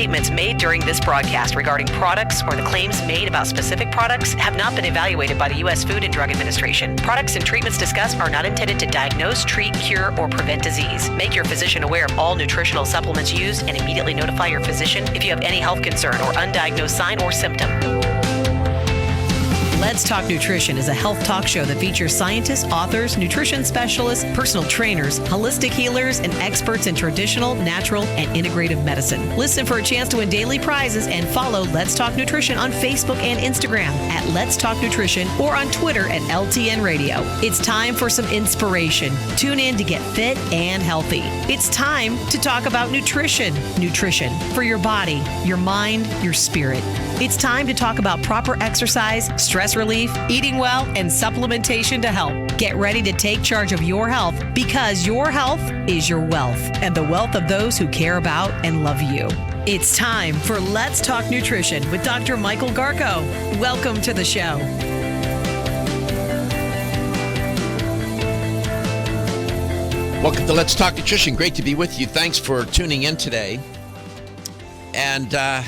statements made during this broadcast regarding products or the claims made about specific products have not been evaluated by the U.S. Food and Drug Administration. Products and treatments discussed are not intended to diagnose, treat, cure, or prevent disease. Make your physician aware of all nutritional supplements used and immediately notify your physician if you have any health concern or undiagnosed sign or symptom. Let's Talk Nutrition is a health talk show that features scientists, authors, nutrition specialists, personal trainers, holistic healers, and experts in traditional, natural, and integrative medicine. Listen for a chance to win daily prizes and follow Let's Talk Nutrition on Facebook and Instagram at Let's Talk Nutrition or on Twitter at LTN Radio. It's time for some inspiration. Tune in to get fit and healthy. It's time to talk about nutrition. Nutrition for your body, your mind, your spirit. It's time to talk about proper exercise, stress relief, eating well, and supplementation to help. Get ready to take charge of your health because your health is your wealth and the wealth of those who care about and love you. It's time for Let's Talk Nutrition with Dr. Michael Garko. Welcome to the show. Welcome to Let's Talk Nutrition. Great to be with you. Thanks for tuning in today. And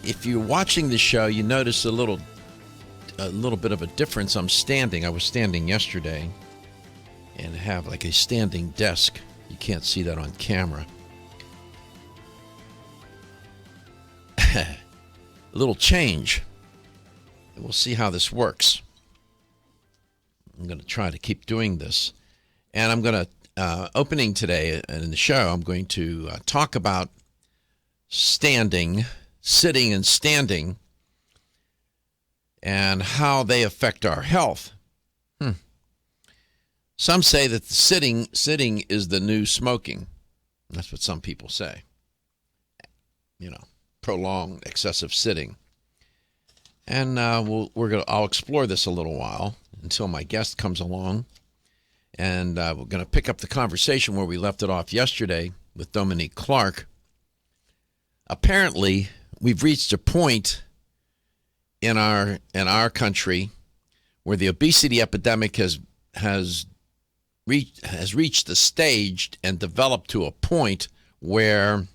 if you're watching the show, you notice a little bit of a difference. I'm standing. I was standing yesterday and have like a standing desk. You can't see that on camera. A little change. We'll see how this works. I'm going to try to keep doing this. And I'm going to, opening today in the show, I'm going to talk about sitting and standing, and how they affect our health. Some say that sitting is the new smoking. That's what some people say. Prolonged, excessive sitting. And I'll explore this a little while until my guest comes along, and we're going to pick up the conversation where we left it off yesterday with Dominique Clark. Apparently, we've reached a point in our country where the obesity epidemic has reached the stage and developed to a point where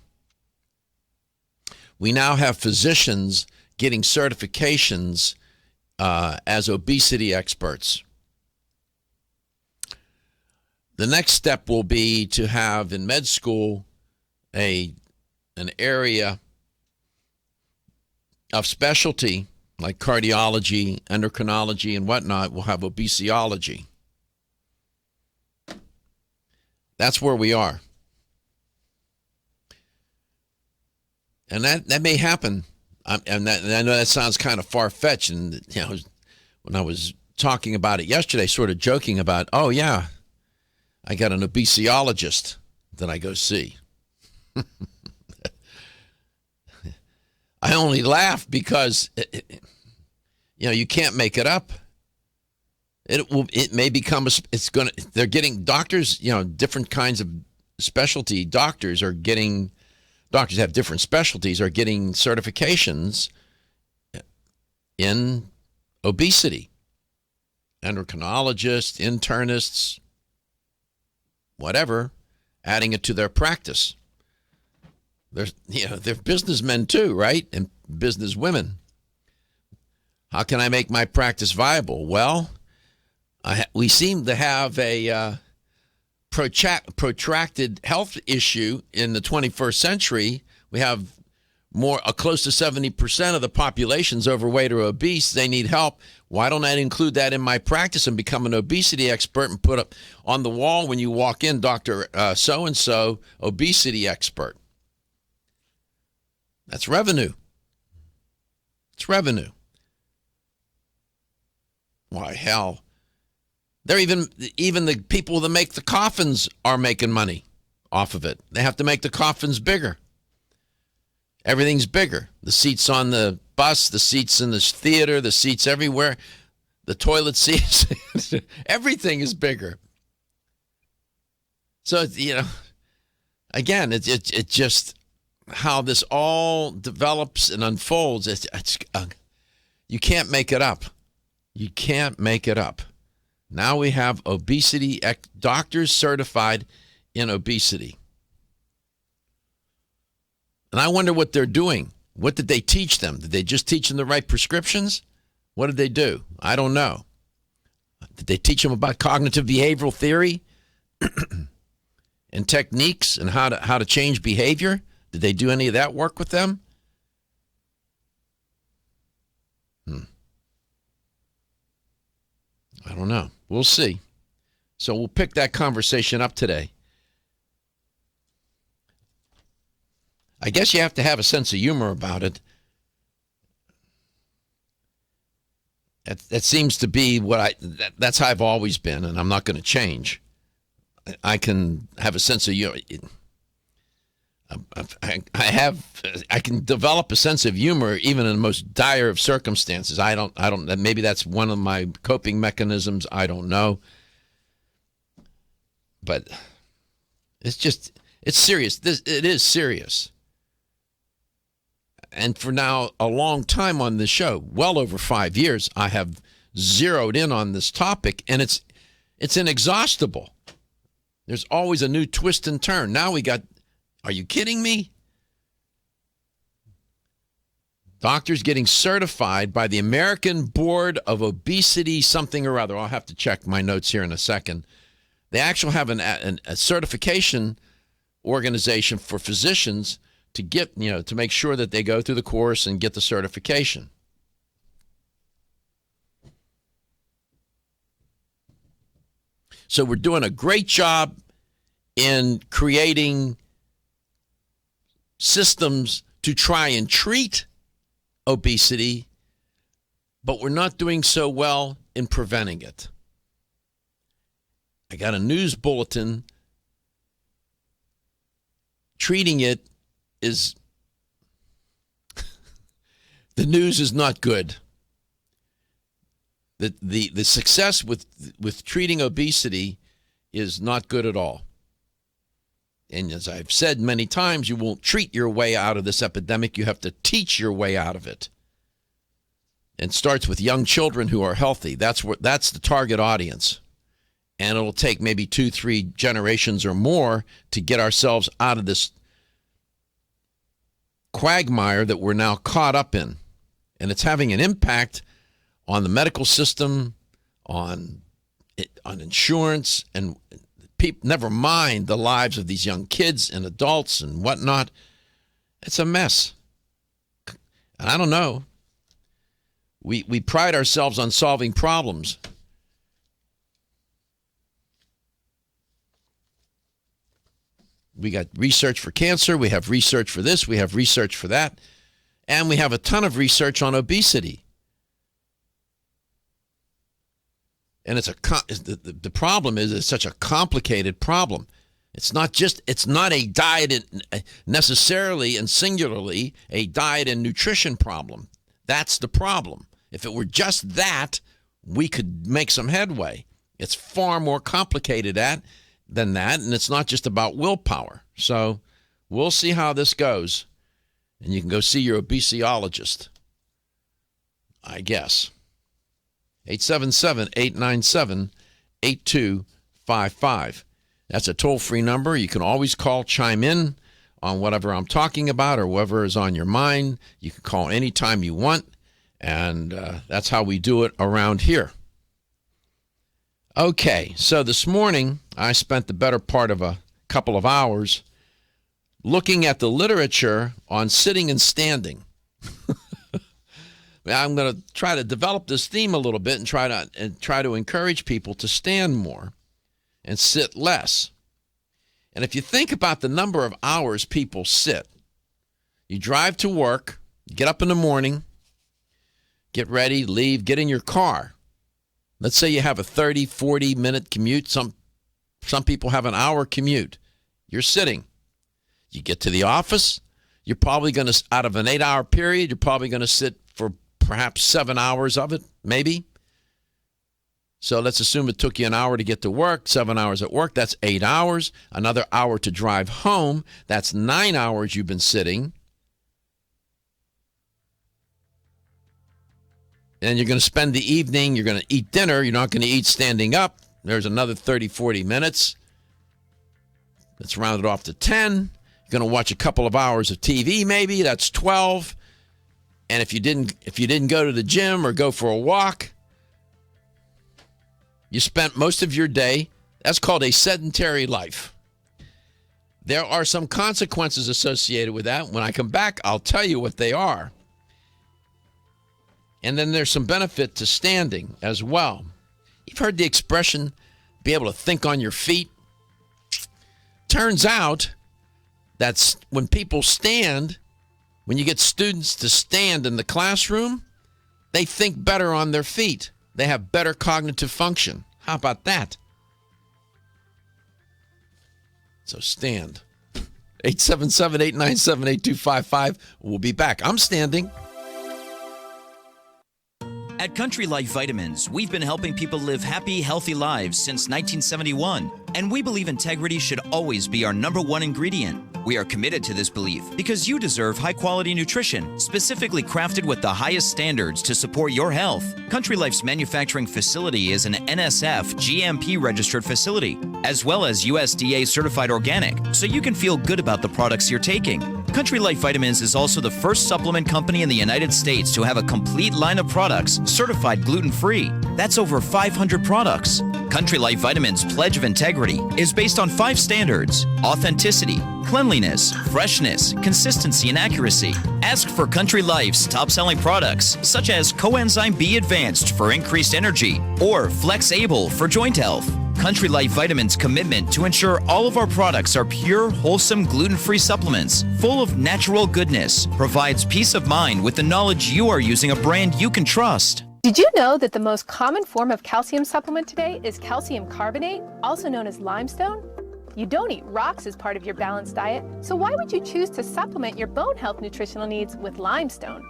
we now have physicians getting certifications as obesity experts. The next step will be to have in med school an area of specialty like cardiology, endocrinology, and whatnot. Will have obesiology. That's where we are. And that may happen. And I know that sounds kind of far-fetched. And when I was talking about it yesterday, sort of joking about, oh, yeah, I got an obesiologist that I go see. I only laugh because, you can't make it up. It may become, they're getting doctors, different kinds of specialty doctors have different specialties, are getting certifications in obesity. Endocrinologists, internists, whatever, adding it to their practice. They're businessmen too, right? And businesswomen. How can I make my practice viable? Well, we seem to have a protracted health issue in the 21st century. We have close to 70% of the population's overweight or obese. They need help. Why don't I include that in my practice and become an obesity expert and put up on the wall when you walk in, Dr. So-and-so, obesity expert? That's revenue. It's revenue. Why, hell, they're even the people that make the coffins are making money off of it. They have to make the coffins bigger. Everything's bigger. The seats on the bus, the seats in the theater, the seats everywhere, the toilet seats, everything is bigger. So, again, it's just how this all develops and unfolds. You can't make it up. You can't make it up. Now we have obesity doctors certified in obesity. And I wonder what they're doing. What did they teach them? Did they just teach them the right prescriptions? What did they do? I don't know. Did they teach them about cognitive behavioral theory and techniques and how to change behavior? Did they do any of that work with them? I don't know. We'll see. So we'll pick that conversation up today. I guess you have to have a sense of humor about it. That seems to be that's how I've always been, and I'm not going to change. I can have a sense of humor. I can develop a sense of humor even in the most dire of circumstances. I don't. Maybe that's one of my coping mechanisms. I don't know. But it's serious. It is serious. And for now, a long time on this show, well over 5 years, I have zeroed in on this topic, and it's inexhaustible. There's always a new twist and turn. Now we got, are you kidding me? Doctors getting certified by the American Board of Obesity something or other. I'll have to check my notes here in a second. They actually have a certification organization for physicians to get, to make sure that they go through the course and get the certification. So we're doing a great job in creating systems to try and treat obesity, but we're not doing so well in preventing it. I got a news bulletin. Treating it is, the news is not good. The success with treating obesity is not good at all. And as I've said many times, you won't treat your way out of this epidemic. You have to teach your way out of it. And it starts with young children who are healthy. That's the target audience. And it'll take maybe 2-3 generations or more to get ourselves out of this quagmire that we're now caught up in. And it's having an impact on the medical system, on insurance, and people, never mind the lives of these young kids and adults and whatnot. It's a mess. And I don't know. We pride ourselves on solving problems. We got research for cancer. We have research for this. We have research for that. And we have a ton of research on obesity. And the problem is it's such a complicated problem. It's not a diet necessarily and singularly a diet and nutrition problem. That's the problem. If it were just that, we could make some headway. It's far more complicated than that, and it's not just about willpower. So we'll see how this goes, and you can go see your obesiologist, I guess. 877-897-8255. That's a toll-free number. You can always call, chime in on whatever I'm talking about or whatever is on your mind. You can call anytime you want, and that's how we do it around here. Okay, so this morning I spent the better part of a couple of hours looking at the literature on sitting and standing. I'm going to try to develop this theme a little bit and try to encourage people to stand more and sit less. And if you think about the number of hours people sit, you drive to work, you get up in the morning, get ready, leave, get in your car. Let's say you have a 30, 40-minute commute. Some people have an hour commute. You're sitting. You get to the office, you're probably going to, out of an 8-hour period, you're probably going to sit for perhaps 7 hours of it, maybe. So let's assume it took you an hour to get to work, 7 hours at work, that's 8 hours. Another hour to drive home, that's 9 hours you've been sitting. And you're going to spend the evening, you're going to eat dinner, you're not going to eat standing up. There's another 30, 40 minutes. Let's round it off to 10. You're going to watch a couple of hours of TV, maybe that's 12. And if you didn't go to the gym or go for a walk, you spent most of your day. That's called a sedentary life. There are some consequences associated with that. When I come back, I'll tell you what they are. And then there's some benefit to standing as well. You've heard the expression, be able to think on your feet. Turns out that's when people stand, when you get students to stand in the classroom, they think better on their feet. They have better cognitive function. How about that? So stand. 877-897-8255. We'll be back. I'm standing. At Country Life Vitamins, we've been helping people live happy, healthy lives since 1971, and we believe integrity should always be our number one ingredient. We are committed to this belief because you deserve high-quality nutrition, specifically crafted with the highest standards to support your health. Country Life's manufacturing facility is an NSF GMP-registered facility, as well as USDA-certified organic, so you can feel good about the products you're taking. Country Life Vitamins is also the first supplement company in the United States to have a complete line of products certified gluten-free. That's over 500 products. Country Life Vitamins' pledge of integrity is based on 5 standards: authenticity, cleanliness, freshness, consistency, and accuracy. Ask for Country Life's top-selling products, such as Coenzyme B Advanced for increased energy or Flex Able for joint health. Country Life Vitamins' commitment to ensure all of our products are pure, wholesome, gluten-free supplements full of natural goodness provides peace of mind with the knowledge you are using a brand you can trust. Did you know that the most common form of calcium supplement today is calcium carbonate, also known as limestone? You don't eat rocks as part of your balanced diet, so why would you choose to supplement your bone health nutritional needs with limestone?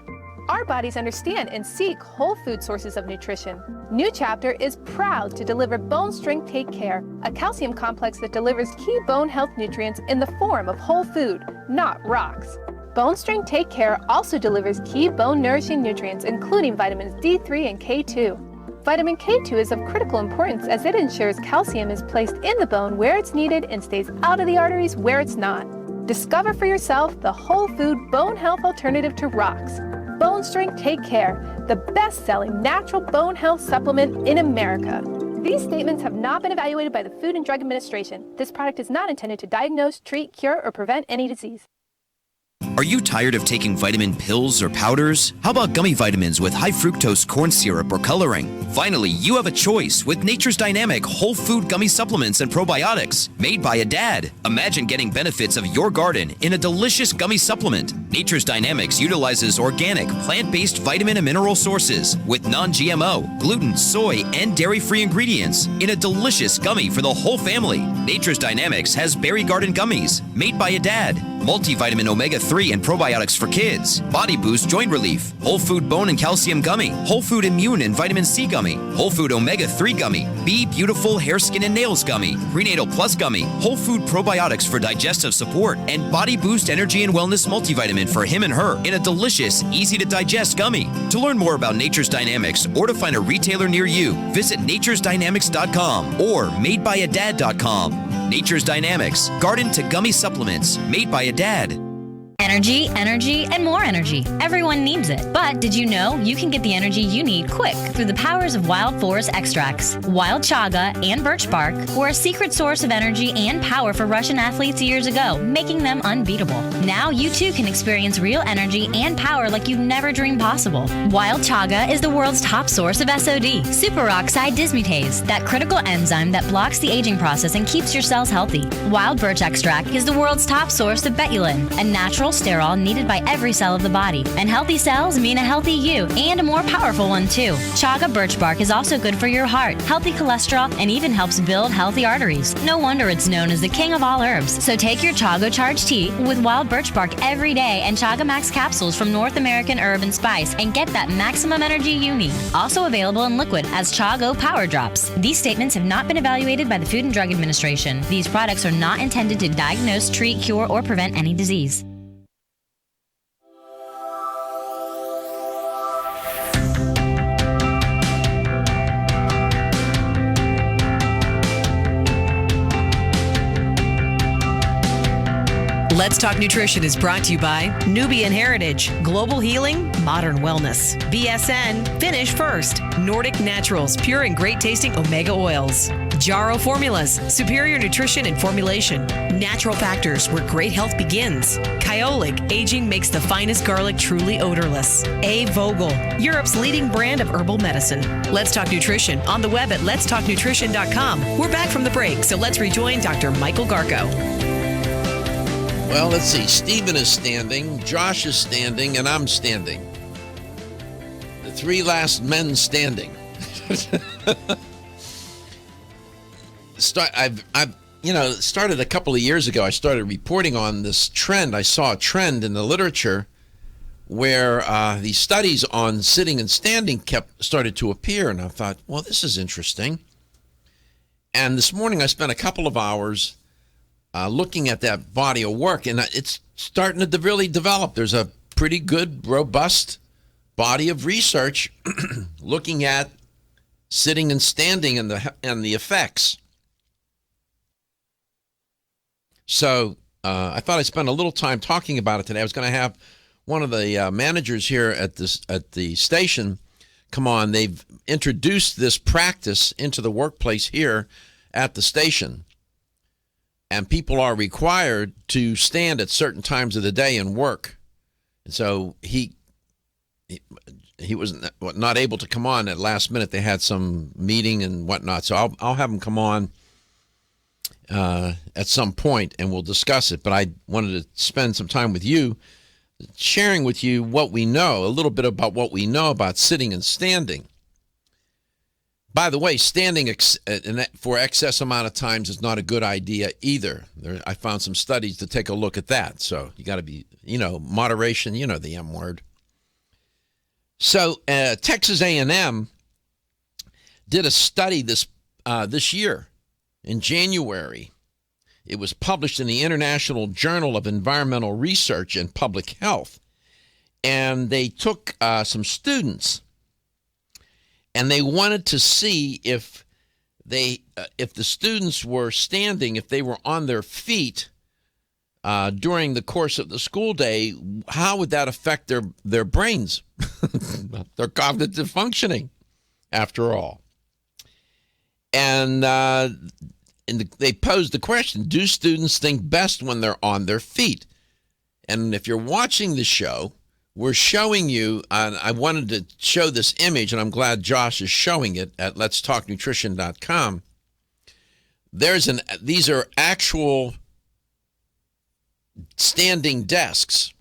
Our bodies understand and seek whole food sources of nutrition. New Chapter is proud to deliver Bone Strength Take Care, a calcium complex that delivers key bone health nutrients in the form of whole food, not rocks. Bone Strength Take Care also delivers key bone nourishing nutrients, including vitamins D3 and K2. Vitamin K2 is of critical importance as it ensures calcium is placed in the bone where it's needed and stays out of the arteries where it's not. Discover for yourself the whole food bone health alternative to rocks. Bone Strength Take Care, the best-selling natural bone health supplement in America. These statements have not been evaluated by the Food and Drug Administration. This product is not intended to diagnose, treat, cure, or prevent any disease. Are you tired of taking vitamin pills or powders? How about gummy vitamins with high fructose corn syrup or coloring? Finally, you have a choice with Nature's Dynamic whole food gummy supplements and probiotics made by a dad. Imagine getting benefits of your garden in a delicious gummy supplement. Nature's Dynamics utilizes organic, plant-based vitamin and mineral sources with non-GMO, gluten, soy, and dairy-free ingredients in a delicious gummy for the whole family. Nature's Dynamics has berry garden gummies made by a dad, multivitamin omega-3 and probiotics for kids, body boost joint relief, whole food bone and calcium gummy, whole food immune and vitamin C gummy, whole food omega-3 gummy, Be Beautiful hair, skin, and nails gummy, prenatal plus gummy, whole food probiotics for digestive support, and body boost energy and wellness multivitamin for him and her in a delicious, easy to digest gummy. To learn more about Nature's Dynamics or to find a retailer near you, visit naturesdynamics.com or madebyadad.com. Nature's Dynamics, garden to gummy supplements made by a dad. Energy, energy, and more energy. Everyone needs it. But did you know you can get the energy you need quick through the powers of wild forest extracts? Wild chaga and birch bark were a secret source of energy and power for Russian athletes years ago, making them unbeatable. Now you too can experience real energy and power like you've never dreamed possible. Wild chaga is the world's top source of SOD, superoxide dismutase, that critical enzyme that blocks the aging process and keeps your cells healthy. Wild birch extract is the world's top source of betulin, a natural sterol needed by every cell of the body. And healthy cells mean a healthy you, and a more powerful one too. Chaga birch bark is also good for your heart, healthy cholesterol, and even helps build healthy arteries. No wonder it's known as the king of all herbs. So take your Chaga Charge tea with wild birch bark every day and Chaga Max capsules from North American Herb and Spice and get that maximum energy you need. Also available in liquid as Chago Power Drops. These statements have not been evaluated by the Food and Drug Administration. These products are not intended to diagnose, treat, cure, or prevent any disease. Let's Talk Nutrition is brought to you by Nubian Heritage, Global Healing, Modern Wellness, BSN, Finish First, Nordic Naturals, pure and great tasting omega oils, Jarrow Formulas, superior nutrition and formulation, Natural Factors, where great health begins, Kyolic, aging makes the finest garlic truly odorless, A. Vogel, Europe's leading brand of herbal medicine. Let's Talk Nutrition on the web at letstalknutrition.com. We're back from the break, so let's rejoin Dr. Michael Garko. Well, let's see. Stephen is standing, Josh is standing, and I'm standing. The three last men standing. It started a couple of years ago. I started reporting on this trend. I saw a trend in the literature where these studies on sitting and standing started to appear, and I thought, well, this is interesting. And this morning I spent a couple of hours looking at that body of work, and it's starting to really develop. There's a pretty good, robust body of research looking at sitting and standing and the effects. So I thought I'd spend a little time talking about it today. I was going to have one of the managers here at the station come on. They've introduced this practice into the workplace here at the station. And people are required to stand at certain times of the day and work. And so he was not able to come on at last minute. They had some meeting and whatnot. So I'll have him come on at some point and we'll discuss it. But I wanted to spend some time with you, sharing with you what we know, a little bit about what we know about sitting and standing. By the way, standing for excess amount of times is not a good idea either. I found some studies to take a look at that. So you got to be, moderation, the M word. So Texas A&M did a study this year in January. It was published in the International Journal of Environmental Research and Public Health. And they took some students, and they wanted to see if the students were standing, if they were on their feet during the course of the school day, how would that affect their brains, their cognitive functioning, after all. And they posed the question, do students think best when they're on their feet? And if you're watching the show, we're showing you, I wanted to show this image, and I'm glad Josh is showing it at letstalknutrition.com. These are actual standing desks.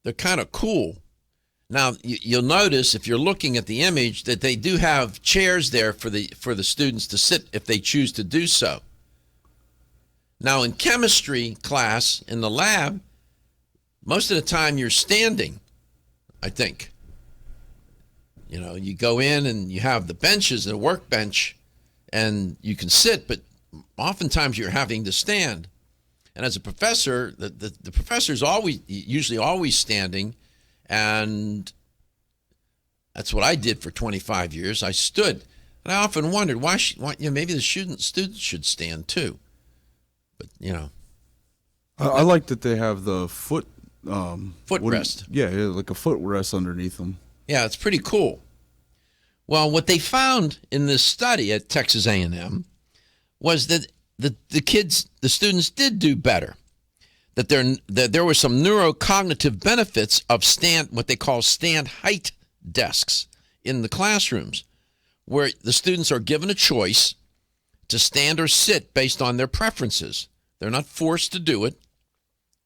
They're kind of cool. Now, you'll notice if you're looking at the image that they do have chairs there for the students to sit if they choose to do so. Now, in chemistry class in the lab, most of the time you're standing, I think. You go in and you have the benches, the workbench, and you can sit, but oftentimes you're having to stand. And as a professor, the professor's usually always standing, and that's what I did for 25 years. I stood, and I often wondered why maybe the students should stand too. But I like that they have the footrest. Yeah, like a footrest underneath them. Yeah, it's pretty cool. Well, what they found in this study at Texas A&M was that the students did do better. That there were some neurocognitive benefits of what they call stand height desks in the classrooms, where the students are given a choice to stand or sit based on their preferences. They're not forced to do it,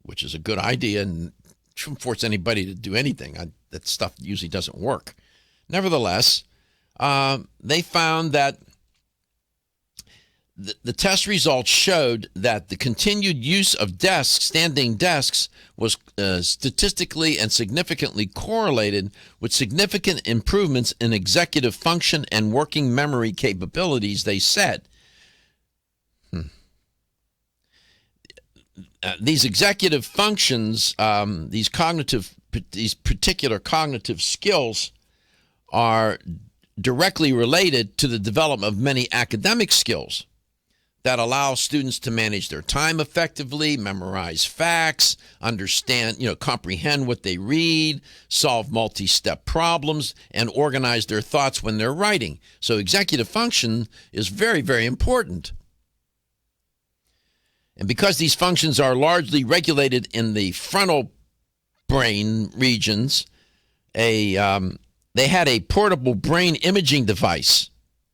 which is a good idea, and shouldn't force anybody to do anything. That stuff usually doesn't work. Nevertheless, they found that the test results showed that the continued use of standing desks was statistically and significantly correlated with significant improvements in executive function and working memory capabilities, they said. These executive functions, these particular cognitive skills are directly related to the development of many academic skills. that allow students to manage their time effectively, memorize facts, understand, comprehend what they read, solve multi-step problems, and organize their thoughts when they're writing. So executive function is very, very important. And because these functions are largely regulated in the frontal brain regions, they had a portable brain imaging device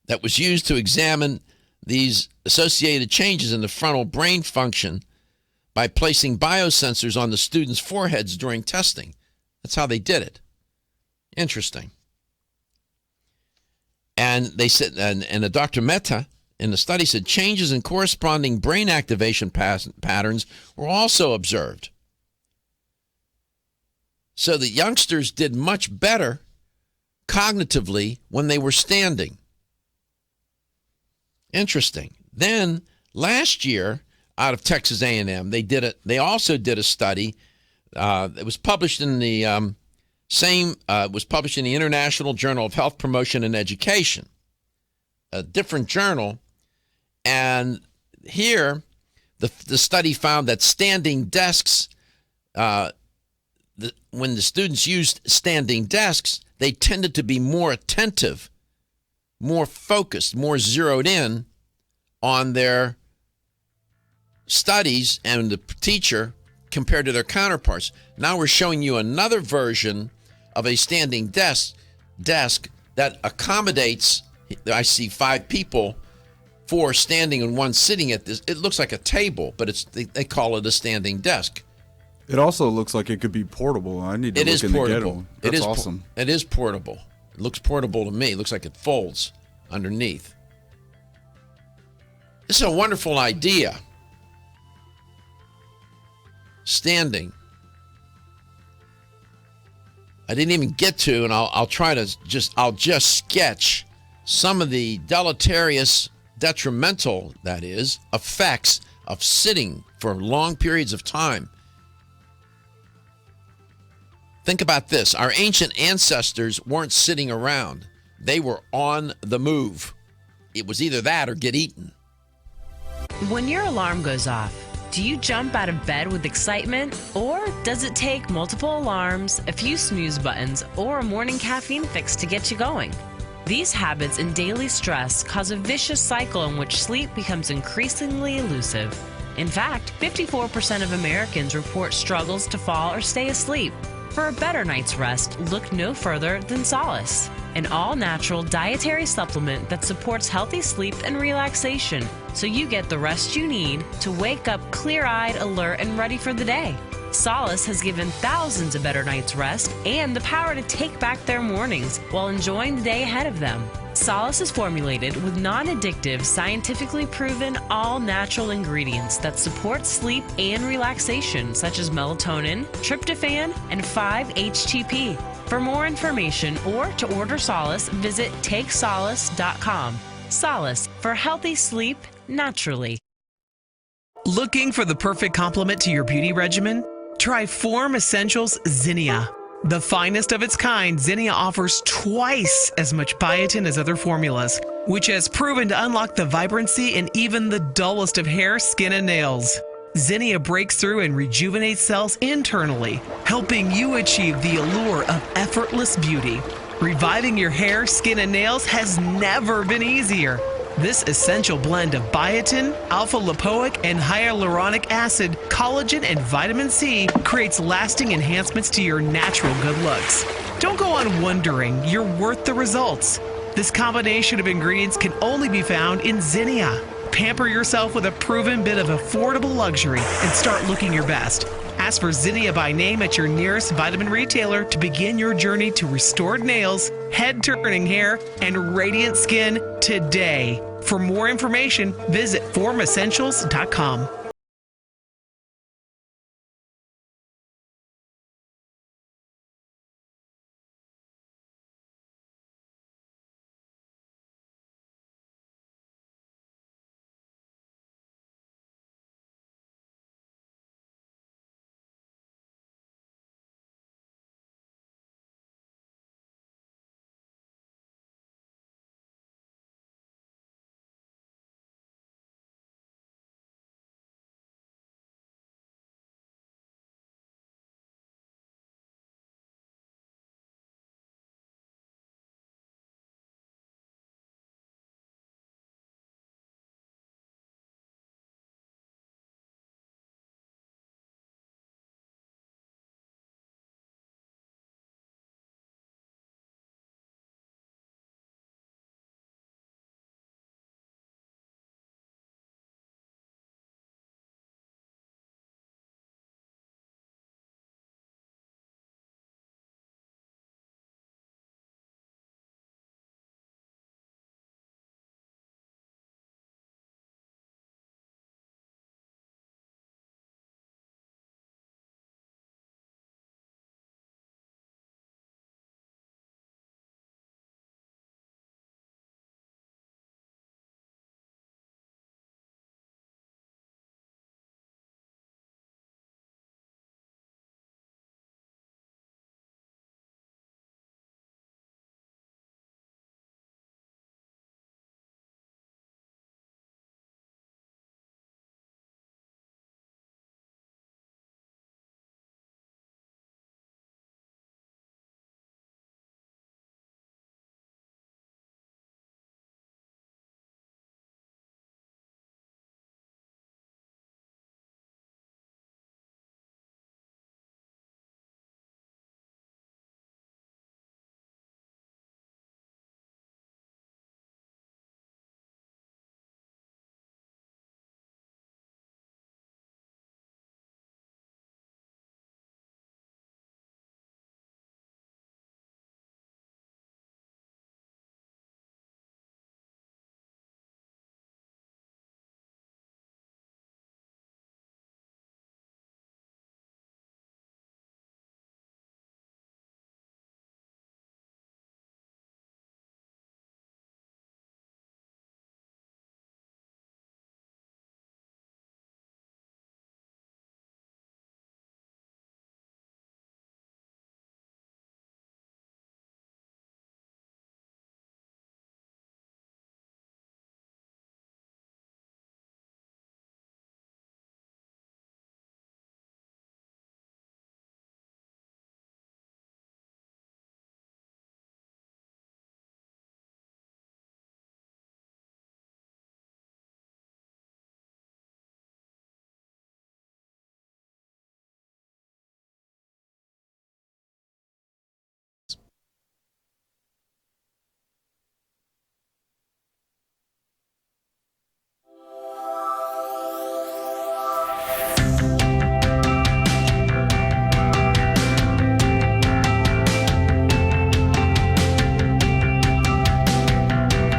that was used to examine these associated changes in the frontal brain function by placing biosensors on the students' foreheads during testing. That's how they did it. Interesting. And they said, and Dr. Mehta in the study said changes in corresponding brain activation patterns were also observed. So the youngsters did much better cognitively when they were standing. Interesting. Then last year, out of Texas A&M, they also did a study. It was published in the International Journal of Health Promotion and Education, a different journal. And here, the study found that standing desks, when the students used standing desks, they tended to be more attentive, more focused, more zeroed in on their studies and the teacher compared to their counterparts. Now we're showing you another version of a standing desk that accommodates, I see 5 people, 4 standing and 1 sitting at this. It looks like a table, but they call it a standing desk. It also looks like it could be portable. I need to look in to get one. That's awesome. It is portable. It looks portable to me. It looks like it folds underneath. This is a wonderful idea. Standing. I didn't even get to, and I'll just sketch some of the deleterious, detrimental, that is, effects of sitting for long periods of time. Think about this. Our ancient ancestors weren't sitting around. They were on the move. It was either that or get eaten. When your alarm goes off, do you jump out of bed with excitement? Or does it take multiple alarms, a few snooze buttons, or a morning caffeine fix to get you going? These habits and daily stress cause a vicious cycle in which sleep becomes increasingly elusive. In fact, 54% of Americans report struggles to fall or stay asleep. For a better night's rest, look no further than Solace, an all-natural dietary supplement that supports healthy sleep and relaxation, so you get the rest you need to wake up clear-eyed, alert, and ready for the day. Solace has given thousands a better night's rest and the power to take back their mornings while enjoying the day ahead of them. Solace is formulated with non-addictive, scientifically proven, all-natural ingredients that support sleep and relaxation, such as melatonin, tryptophan, and 5-HTP. For more information or to order Solace, visit takesolace.com. Solace, for healthy sleep naturally. Looking for the perfect complement to your beauty regimen? Try Form Essentials Zinnia. The finest of its kind, Zinnia offers twice as much biotin as other formulas, which has proven to unlock the vibrancy in even the dullest of hair, skin, and nails. Zinnia breaks through and rejuvenates cells internally, helping you achieve the allure of effortless beauty. Reviving your hair, skin, and nails has never been easier. This essential blend of biotin, alpha-lipoic, and hyaluronic acid, collagen, and vitamin C creates lasting enhancements to your natural good looks. Don't go on wondering, you're worth the results. This combination of ingredients can only be found in Zinnia. Pamper yourself with a proven bit of affordable luxury and start looking your best. Ask for Zinnia by name at your nearest vitamin retailer to begin your journey to restored nails, head-turning hair, and radiant skin today. For more information, visit formessentials.com.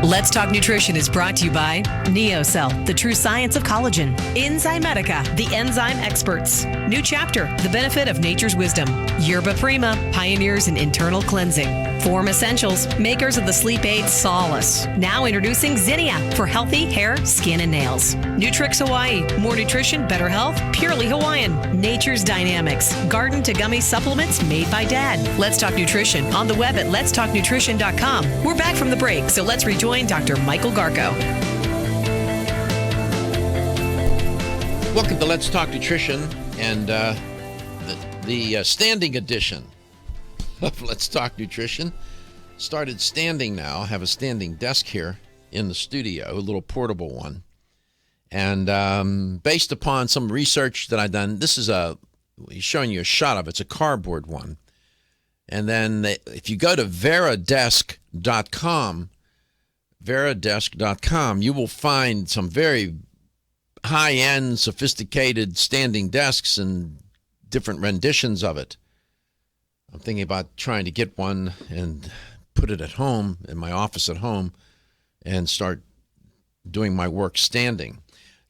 Let's Talk Nutrition is brought to you by NeoCell, the true science of collagen. Enzymedica, the enzyme experts. New Chapter, the benefit of nature's wisdom. Yerba Prima, pioneers in internal cleansing. Form Essentials, makers of the sleep aid Solace. Now introducing Zinnia for healthy hair, skin, and nails. Nutrix Hawaii, more nutrition, better health, purely Hawaiian. Nature's Dynamics, garden to gummy supplements made by Dad. Let's Talk Nutrition on the web at letstalknutrition.com. We're back from the break, so let's rejoin Dr. Michael Garko. Welcome to Let's Talk Nutrition and the standing edition of Let's Talk Nutrition. Started standing now. I have a standing desk here in the studio, a little portable one. And based upon some research that I've done, this is he's showing you a shot of it. It's a cardboard one. And then if you go to veradesk.com, you will find some very high-end, sophisticated standing desks and different renditions of it. I'm thinking about trying to get one and put it at home, in my office at home, and start doing my work standing.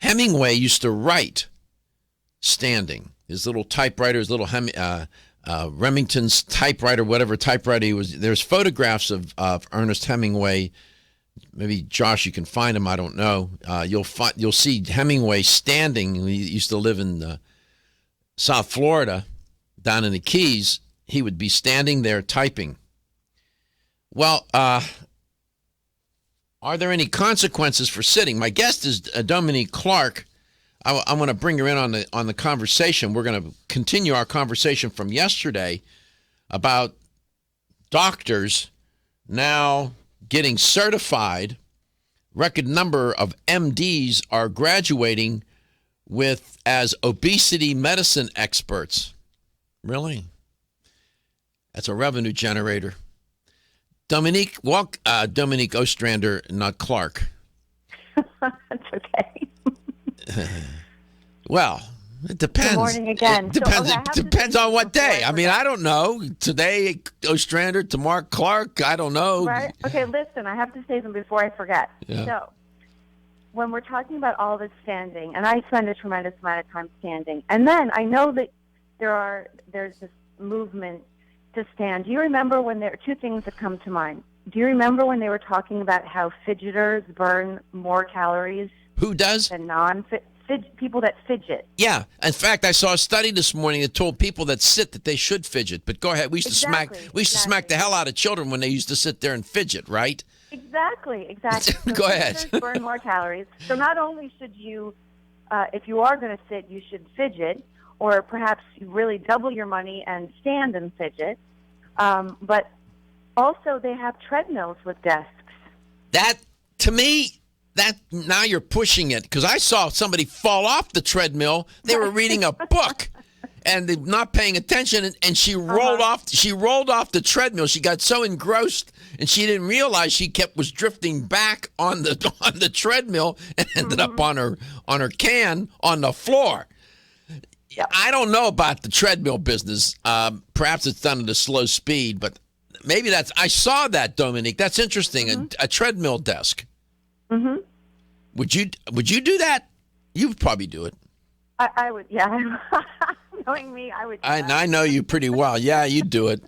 Hemingway used to write standing. His little typewriter, his little Remington's typewriter, whatever typewriter he was. There's photographs of Ernest Hemingway. Maybe Josh, you can find him. I don't know. You'll see Hemingway standing. He used to live in South Florida, down in the Keys. He would be standing there typing. Well, are there any consequences for sitting? My guest is Dominique Clark. I want to bring her in on the conversation. We're going to continue our conversation from yesterday about doctors now getting certified. Record number of MDs are graduating as obesity medicine experts. Really? That's a revenue generator. Dominique Ostrander, not Clark. That's okay. Well, it depends. Good morning again. It depends on what day. I mean, I don't know. Today, Ostrander, tomorrow, Clark. I don't know. Right? Okay, listen, I have to say them before I forget. Yeah. So, when we're talking about all this standing, and I spend a tremendous amount of time standing, and then I know that there's this movement to stand. Do you remember when there are two things that come to mind? Do you remember when they were talking about how fidgeters burn more calories? Who does? Than people that fidget. Yeah. In fact, I saw a study this morning that told people that sit that they should fidget. But go ahead. We used to smack the hell out of children when they used to sit there and fidget, right? Exactly. Go ahead. Burn more calories. So not only should you, if you are going to sit, you should fidget, or perhaps you really double your money and stand and fidget. But also they have treadmills with desks. That, to me, now you're pushing it, because I saw somebody fall off the treadmill. They were reading a book and they're not paying attention, and she rolled off. She rolled off the treadmill. She got so engrossed, and she didn't realize she was drifting back on the treadmill and ended up on her can on the floor. Yep. I don't know about the treadmill business. Perhaps it's done at a slow speed, but maybe I saw that, Dominique. That's interesting. Mm-hmm. A treadmill desk. Mm-hmm. Would you do that? You would probably do it. I would, yeah. Knowing me, I would. I know you pretty well. Yeah, you'd do it.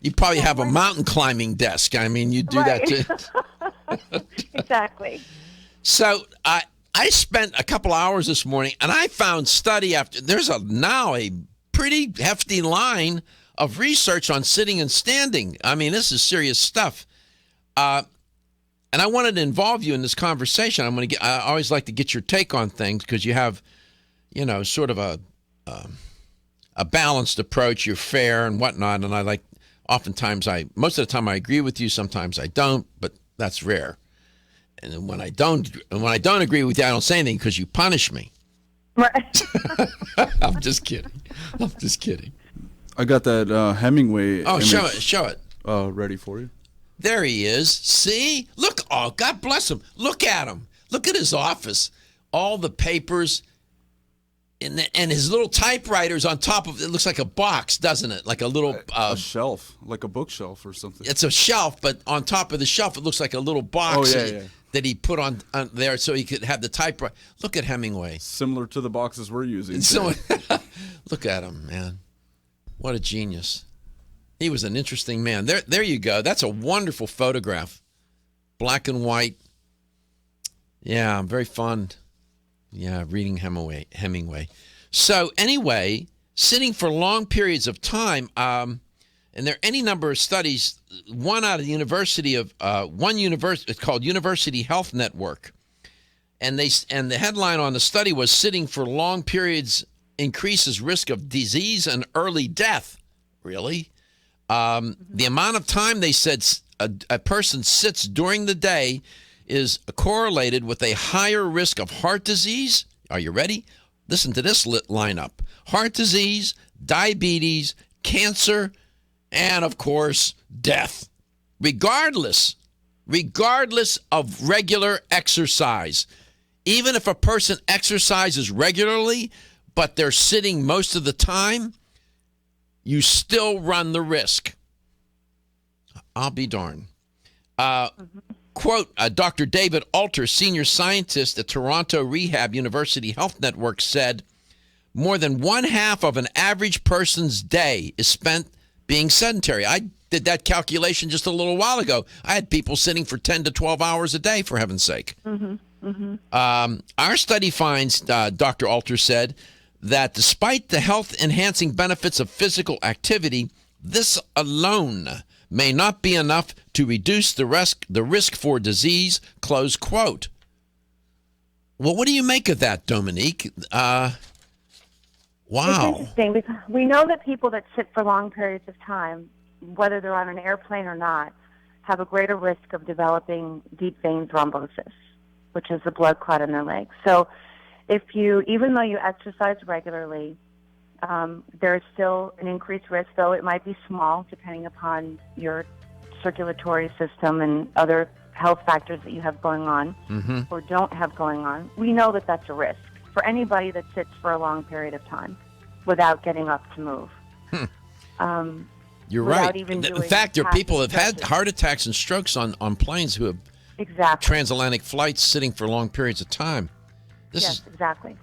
You probably have a mountain climbing desk. I mean, you do that too. Exactly. So I spent a couple hours this morning, and I found study after. There's now a pretty hefty line of research on sitting and standing. I mean, this is serious stuff. And I wanted to involve you in this conversation. I always like to get your take on things, because you have, sort of a balanced approach. You're fair and whatnot. And I like, most of the time I agree with you. Sometimes I don't, but that's rare. And when I don't agree with you, I don't say anything, because you punish me. Right. I'm just kidding. I got that Hemingway. Oh, image, show it. Ready for you. There he is. See? Look. Oh, God bless him. Look at him. Look at his office. All the papers. and his little typewriter's on top of it. Looks like a box, doesn't it? Like a little a shelf, like a bookshelf or something. It's a shelf, but on top of the shelf, it looks like a little box that he put on there so he could have the typewriter. Look at Hemingway. Similar to the boxes we're using. So, look at him, man. What a genius. He was an interesting man. There you go. That's a wonderful photograph. Black and white. Yeah, I'm very fond. Yeah, reading Hemingway. So anyway, sitting for long periods of time, and there are any number of studies. One out of the university of it's called University Health Network, and the headline on the study was "Sitting for long periods increases risk of disease and early death." Really, the amount of time they said a person sits during the day is correlated with a higher risk of heart disease. Are you ready? Listen to this lineup: heart disease, diabetes, cancer, and of course, death. Regardless of regular exercise. Even if a person exercises regularly, but they're sitting most of the time, you still run the risk. I'll be darned. Quote, Dr. David Alter, senior scientist at Toronto Rehab University Health Network, said, more than one half of an average person's day is spent being sedentary. I did that calculation just a little while ago. I had people sitting for 10 to 12 hours a day, for heaven's sake. Our study finds, Dr. Alter said, that despite the health-enhancing benefits of physical activity, this alone may not be enough to reduce the risk for disease, close quote. Well, what do you make of that, Dominique? Wow. It's interesting because we know that people that sit for long periods of time, whether they're on an airplane or not, have a greater risk of developing deep vein thrombosis, which is a blood clot in their legs. So even though you exercise regularly, there is still an increased risk, though it might be small, depending upon your circulatory system and other health factors that you have going on or don't have going on. We know that that's a risk for anybody that sits for a long period of time without getting up to move. You're right. In fact, there are people who have had heart attacks and strokes on planes who have transatlantic flights sitting for long periods of time. Exactly.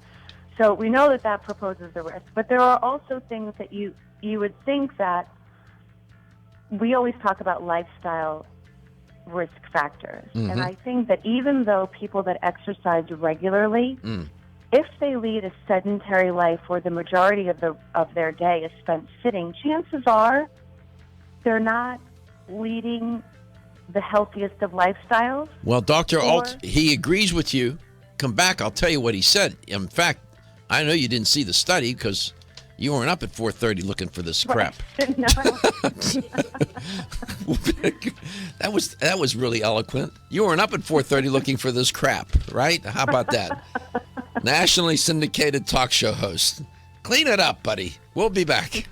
So we know that proposes the risk, but there are also things that you would think that we always talk about lifestyle risk factors. And I think that even though people that exercise regularly, if they lead a sedentary life where the majority of their day is spent sitting, chances are they're not leading the healthiest of lifestyles. Well, Dr. Alt, he agrees with you. Come back, I'll tell you what he said. In fact, I know you didn't see the study because you weren't up at 4:30 looking for this crap. No. That was really eloquent. You weren't up at 4:30 looking for this crap, right? How about that? Nationally syndicated talk show host. Clean it up, buddy. We'll be back.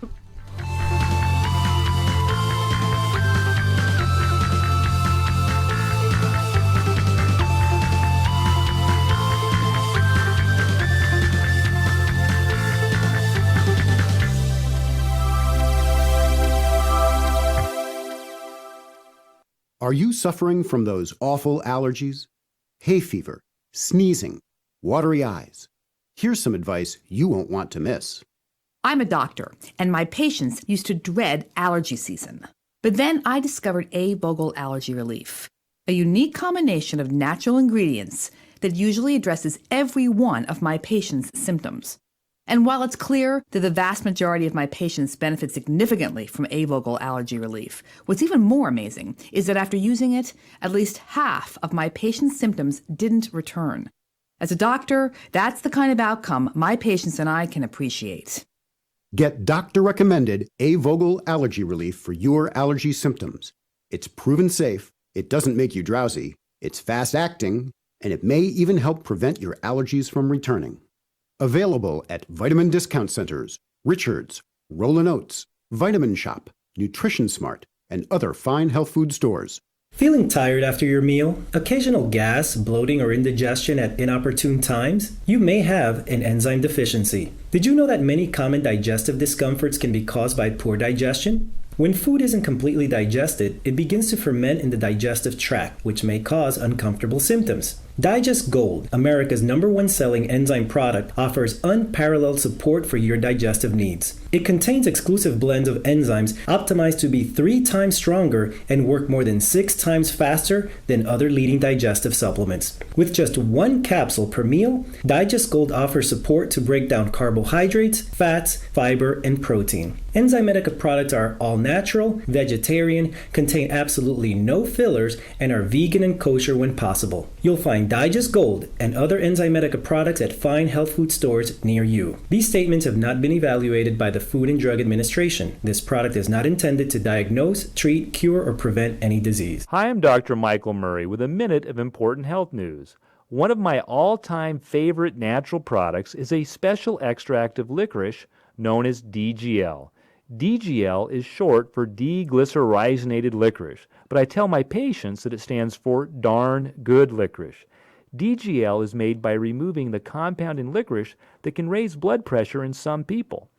Are you suffering from those awful allergies? Hay fever, sneezing, watery eyes. Here's some advice you won't want to miss. I'm a doctor, and my patients used to dread allergy season. But then I discovered A-Vogel Allergy Relief, a unique combination of natural ingredients that usually addresses every one of my patients' symptoms. And while it's clear that the vast majority of my patients benefit significantly from A-Vogel Allergy Relief, what's even more amazing is that after using it, at least half of my patients' symptoms didn't return. As a doctor, that's the kind of outcome my patients and I can appreciate. Get doctor-recommended A-Vogel Allergy Relief for your allergy symptoms. It's proven safe, it doesn't make you drowsy, it's fast-acting, and it may even help prevent your allergies from returning. Available at vitamin discount centers, Richards, Rollin' Oats, Vitamin Shop, Nutrition Smart, and other fine health food stores. Feeling tired after your meal? Occasional gas, bloating, or indigestion at inopportune times? You may have an enzyme deficiency. Did you know that many common digestive discomforts can be caused by poor digestion? When food isn't completely digested, it begins to ferment in the digestive tract, which may cause uncomfortable symptoms. Digest Gold, America's #1 selling enzyme product, offers unparalleled support for your digestive needs. It contains exclusive blends of enzymes optimized to be 3 times stronger and work more than 6 times faster than other leading digestive supplements. With just 1 capsule per meal, Digest Gold offers support to break down carbohydrates, fats, fiber, and protein. Enzymedica products are all natural, vegetarian, contain absolutely no fillers, and are vegan and kosher when possible. You'll find Digest Gold and other Enzymedica products at fine health food stores near you. These statements have not been evaluated by the Food and Drug Administration. This product is not intended to diagnose, treat, cure, or prevent any disease. Hi, I'm Dr. Michael Murray with a minute of important health news. One of my all-time favorite natural products is a special extract of licorice known as DGL. DGL is short for deglycyrrhizated licorice, but I tell my patients that it stands for darn good licorice. DGL is made by removing the compound in licorice that can raise blood pressure in some people.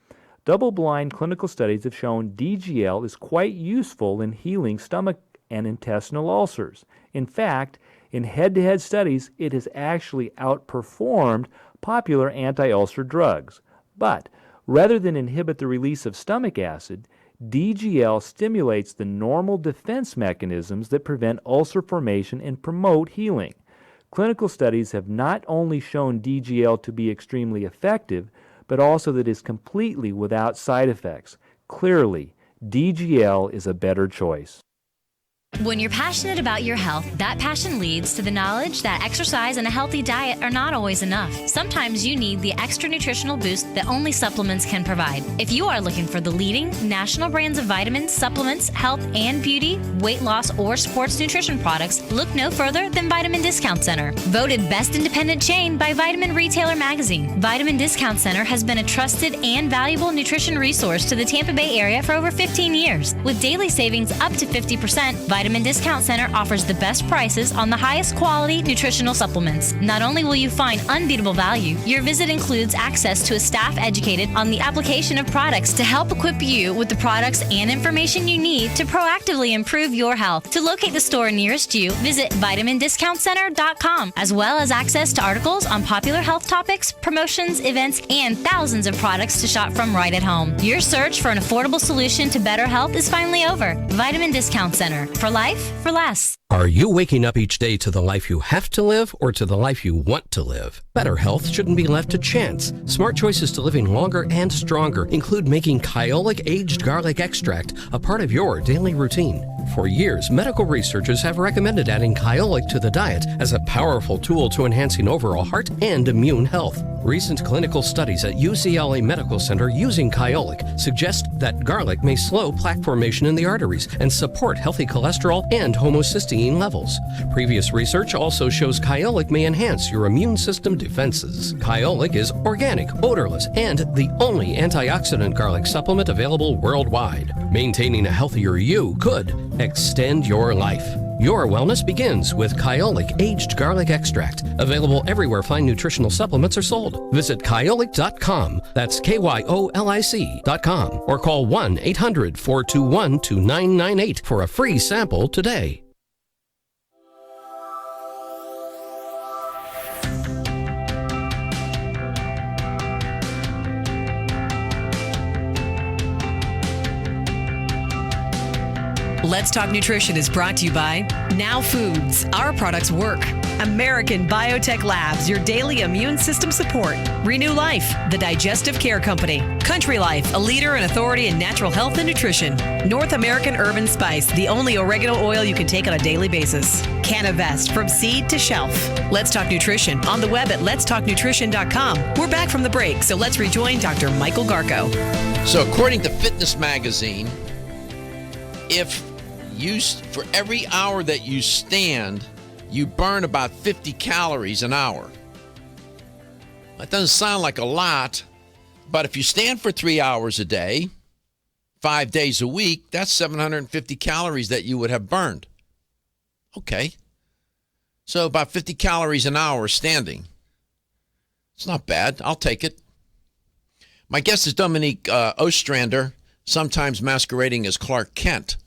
Double-blind clinical studies have shown DGL is quite useful in healing stomach and intestinal ulcers. In fact, in head-to-head studies, it has actually outperformed popular anti-ulcer drugs. But rather than inhibit the release of stomach acid, DGL stimulates the normal defense mechanisms that prevent ulcer formation and promote healing. Clinical studies have not only shown DGL to be extremely effective, but also that it is completely without side effects. Clearly, DGL is a better choice. When you're passionate about your health, that passion leads to the knowledge that exercise and a healthy diet are not always enough. Sometimes you need the extra nutritional boost that only supplements can provide. If you are looking for the leading national brands of vitamins, supplements, health and beauty, weight loss, or sports nutrition products, look no further than Vitamin Discount Center. Voted best independent chain by Vitamin Retailer Magazine, Vitamin Discount Center has been a trusted and valuable nutrition resource to the Tampa Bay area for over 15 years. With daily savings up to 50%, Vitamin Discount Center offers the best prices on the highest quality nutritional supplements. Not only will you find unbeatable value, your visit includes access to a staff educated on the application of products to help equip you with the products and information you need to proactively improve your health. To locate the store nearest you, visit vitamindiscountcenter.com, as well as access to articles on popular health topics, promotions, events, and thousands of products to shop from right at home. Your search for an affordable solution to better health is finally over. Vitamin Discount Center. For life, for less. Are you waking up each day to the life you have to live or to the life you want to live? Better health shouldn't be left to chance. Smart choices to living longer and stronger include making Kyolic aged garlic extract a part of your daily routine. For years, medical researchers have recommended adding Kyolic to the diet as a powerful tool to enhancing overall heart and immune health. Recent clinical studies at UCLA Medical Center using Kyolic suggest that garlic may slow plaque formation in the arteries and support healthy cholesterol and homocysteine levels. Previous research also shows Kyolic may enhance your immune system defenses. Kyolic is organic, odorless, and the only antioxidant garlic supplement available worldwide. Maintaining a healthier you could extend your life. Your wellness begins with Kyolic aged garlic extract, available everywhere fine nutritional supplements are sold. Visit kyolic.com, that's KYOLIC.com, or call 1-800-421-2998 for a free sample today. Let's Talk Nutrition is brought to you by Now Foods. Our products work. American Biotech Labs, your daily immune system support. Renew Life, the digestive care company. Country Life, a leader and authority in natural health and nutrition. North American Urban Spice, the only oregano oil you can take on a daily basis. Canavest, from seed to shelf. Let's Talk Nutrition on the web at letstalknutrition.com. We're back from the break, so let's rejoin Dr. Michael Garko. So according to Fitness Magazine, for every hour that you stand, you burn about 50 calories an hour. That doesn't sound like a lot, but if you stand for 3 hours a day, 5 days a week, that's 750 calories that you would have burned. Okay. So about 50 calories an hour standing. It's not bad. I'll take it. My guest is Dominique Ostrander, sometimes masquerading as Clark Kent.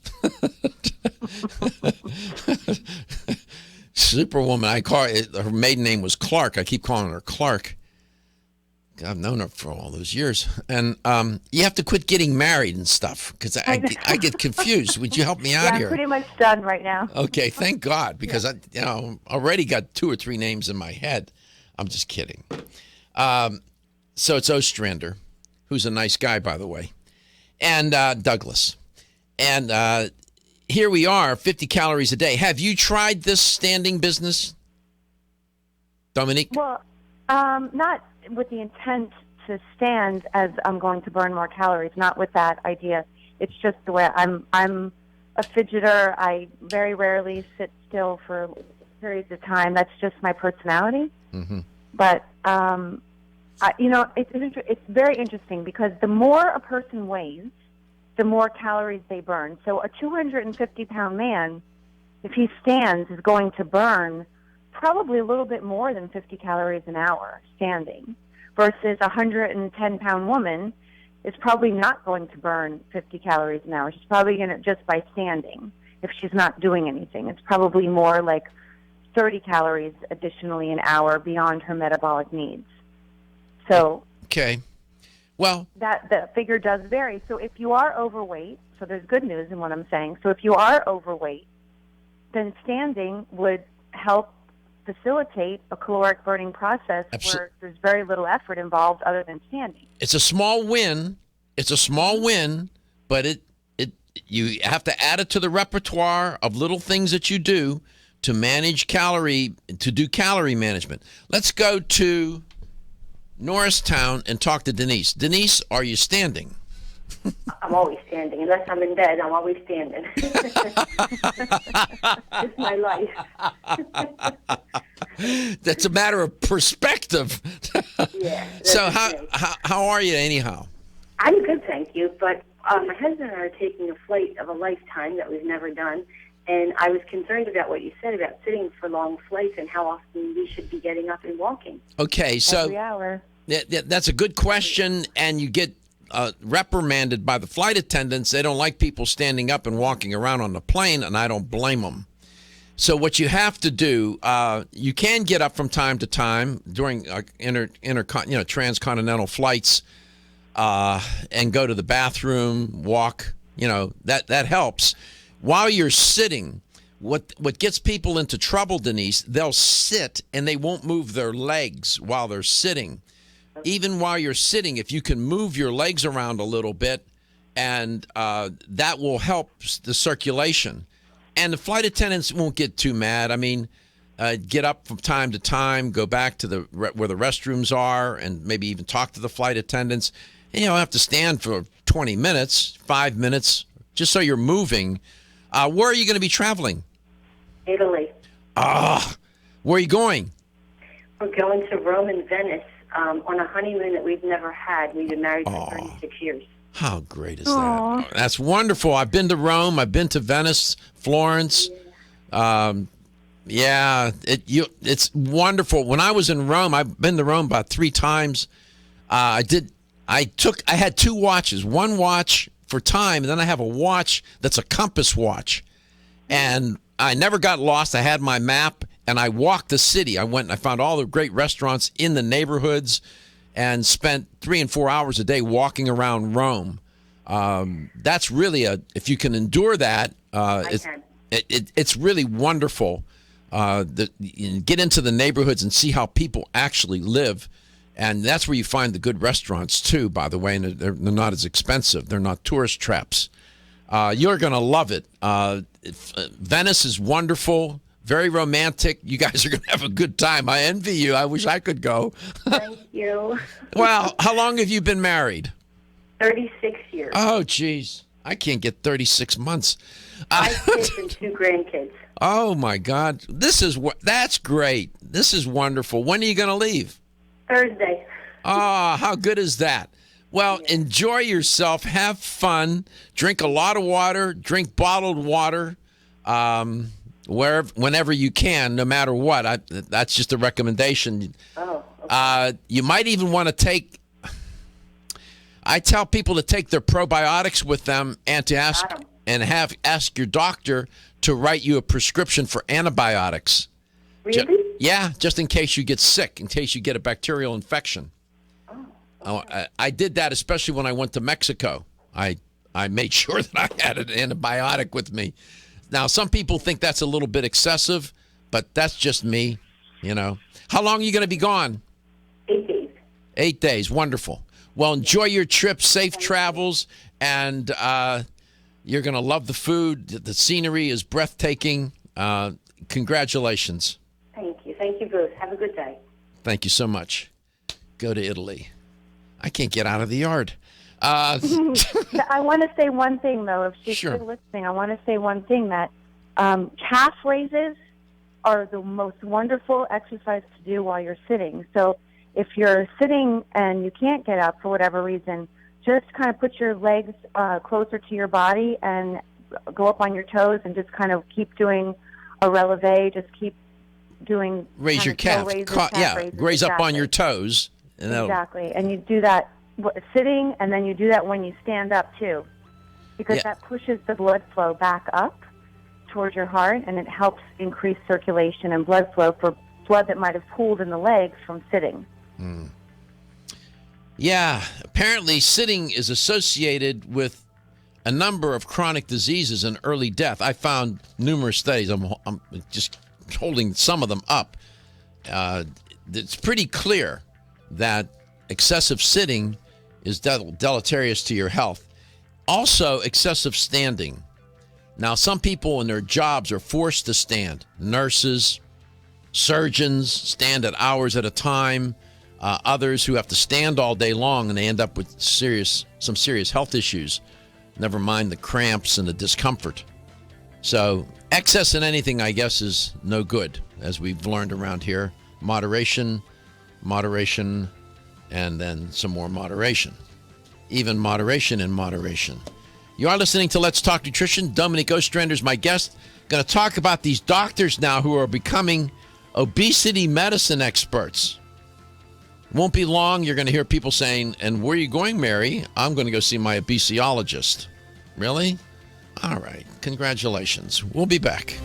Superwoman. I call her maiden name was Clark. I keep calling her Clark. I've known her for all those years. And you have to quit getting married and stuff because I get confused. Would you help me out here? I'm pretty much done right now. Okay, thank God, because I already got 2 or 3 names in my head. I'm just kidding. So it's Ostrander, who's a nice guy, by the way, and Douglas. And here we are, 50 calories a day. Have you tried this standing business, Dominique? Well, not with the intent to stand as I'm going to burn more calories, not with that idea. It's just the way I'm a fidgeter. I very rarely sit still for periods of time. That's just my personality. Mm-hmm. But, it's very interesting because the more a person weighs, the more calories they burn. So a 250-pound man, if he stands, is going to burn probably a little bit more than 50 calories an hour standing, versus a 110-pound woman is probably not going to burn 50 calories an hour. She's probably going to, just by standing, if she's not doing anything. It's probably more like 30 calories additionally an hour beyond her metabolic needs. So okay. Well, that the figure does vary. So if you are overweight, so there's good news in what I'm saying. So if you are overweight, then standing would help facilitate a caloric burning process where there's very little effort involved other than standing. It's a small win. It's a small win, but you have to add it to the repertoire of little things that you do to do calorie management. Let's go to Norristown and talk to Denise. Denise, are you standing? I'm always standing. Unless I'm in bed, I'm always standing. It's my life. That's a matter of perspective. Yeah. So how are you anyhow? I'm good, thank you. But my husband and I are taking a flight of a lifetime that we've never done. And I was concerned about what you said about sitting for long flights and how often we should be getting up and walking. Okay, so every hour. That's a good question, and you get reprimanded by the flight attendants. They don't like people standing up and walking around on the plane, and I don't blame them. So what you have to do, you can get up from time to time during transcontinental flights and go to the bathroom, walk. That helps. While you're sitting, what gets people into trouble, Denise, they'll sit and they won't move their legs while they're sitting. Even while you're sitting, if you can move your legs around a little bit, and that will help the circulation. And the flight attendants won't get too mad. I mean, get up from time to time, go back to where the restrooms are, and maybe even talk to the flight attendants. And you don't have to stand for 20 minutes, 5 minutes, just so you're moving. Where are you going to be traveling? Italy. Where are you going? We're going to Rome and Venice on a honeymoon that we've never had. We've been married for 36 years. How great is that? That's wonderful. I've been to Rome. I've been to Venice, Florence. It's wonderful. When I was in Rome, I've been to Rome about 3 times. I had 2 watches. One watch for time, and then I have a watch that's a compass watch. And I never got lost. I had my map, and I walked the city. I went and I found all the great restaurants in the neighborhoods and spent 3 and 4 hours a day walking around Rome. That's really if you can endure that, it's really wonderful. Get into the neighborhoods and see how people actually live. And that's where you find the good restaurants, too, by the way. And they're not as expensive. They're not tourist traps. You're going to love it. Venice is wonderful, very romantic. You guys are going to have a good time. I envy you. I wish I could go. Thank you. Well, how long have you been married? 36 years. Oh, geez. I can't get 36 months. 5 kids and 2 grandkids. Oh, my God. That's great. This is wonderful. When are you going to leave? Thursday. How good is that? Well, enjoy yourself. Have fun. Drink a lot of water. Drink bottled water. whenever you can, no matter what. That's just a recommendation. Oh. Okay. You might even want to take. I tell people to take their probiotics with them and to ask your doctor to write you a prescription for antibiotics. Really? Yeah, just in case you get sick, in case you get a bacterial infection. Oh, okay. I did that especially when I went to Mexico. I made sure that I had an antibiotic with me. Now, some people think that's a little bit excessive, but that's just me, you know. How long are you going to be gone? 8 days. 8 days. Wonderful. Well, enjoy your trip, safe travels, and you're going to love the food. The scenery is breathtaking. Congratulations. Thank you. Thank you, Bruce. Have a good day. Thank you so much. Go to Italy. I can't get out of the yard. I want to say one thing, though. If she's Sure. still listening, I want to say one thing, that calf raises are the most wonderful exercise to do while you're sitting. So if you're sitting and you can't get up for whatever reason, just kind of put your legs closer to your body and go up on your toes and just kind of keep doing a releve. Just keep doing raise your calf. Raise up on your toes. And exactly. And you do that sitting, and then you do that when you stand up, too. Because that pushes the blood flow back up towards your heart, and it helps increase circulation and blood flow for blood that might have pooled in the legs from sitting. Mm. Yeah, apparently sitting is associated with a number of chronic diseases and early death. I found numerous studies. I'm just holding some of them up. It's pretty clear that excessive sitting is deleterious to your health. Also, excessive standing. Now, some people in their jobs are forced to stand. Nurses, surgeons stand at hours at a time. Others who have to stand all day long, and they end up with some serious health issues. Never mind the cramps and the discomfort. So excess in anything, I guess, is no good, as we've learned around here. Moderation, and then some more moderation. Even moderation in moderation. You are listening to Let's Talk Nutrition. Dominique Ostrander is my guest. Going to talk about these doctors now who are becoming obesity medicine experts. Won't be long. You're going to hear people saying, "And where are you going, Mary?" "I'm going to go see my obesiologist." Really? All right. Congratulations. We'll be back.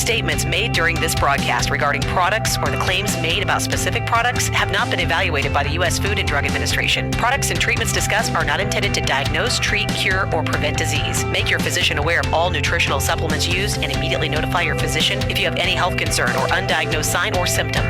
Statements made during this broadcast regarding products or the claims made about specific products have not been evaluated by the U.S. Food and Drug Administration. Products and treatments discussed are not intended to diagnose, treat, cure, or prevent disease. Make your physician aware of all nutritional supplements used and immediately notify your physician if you have any health concern or undiagnosed sign or symptom.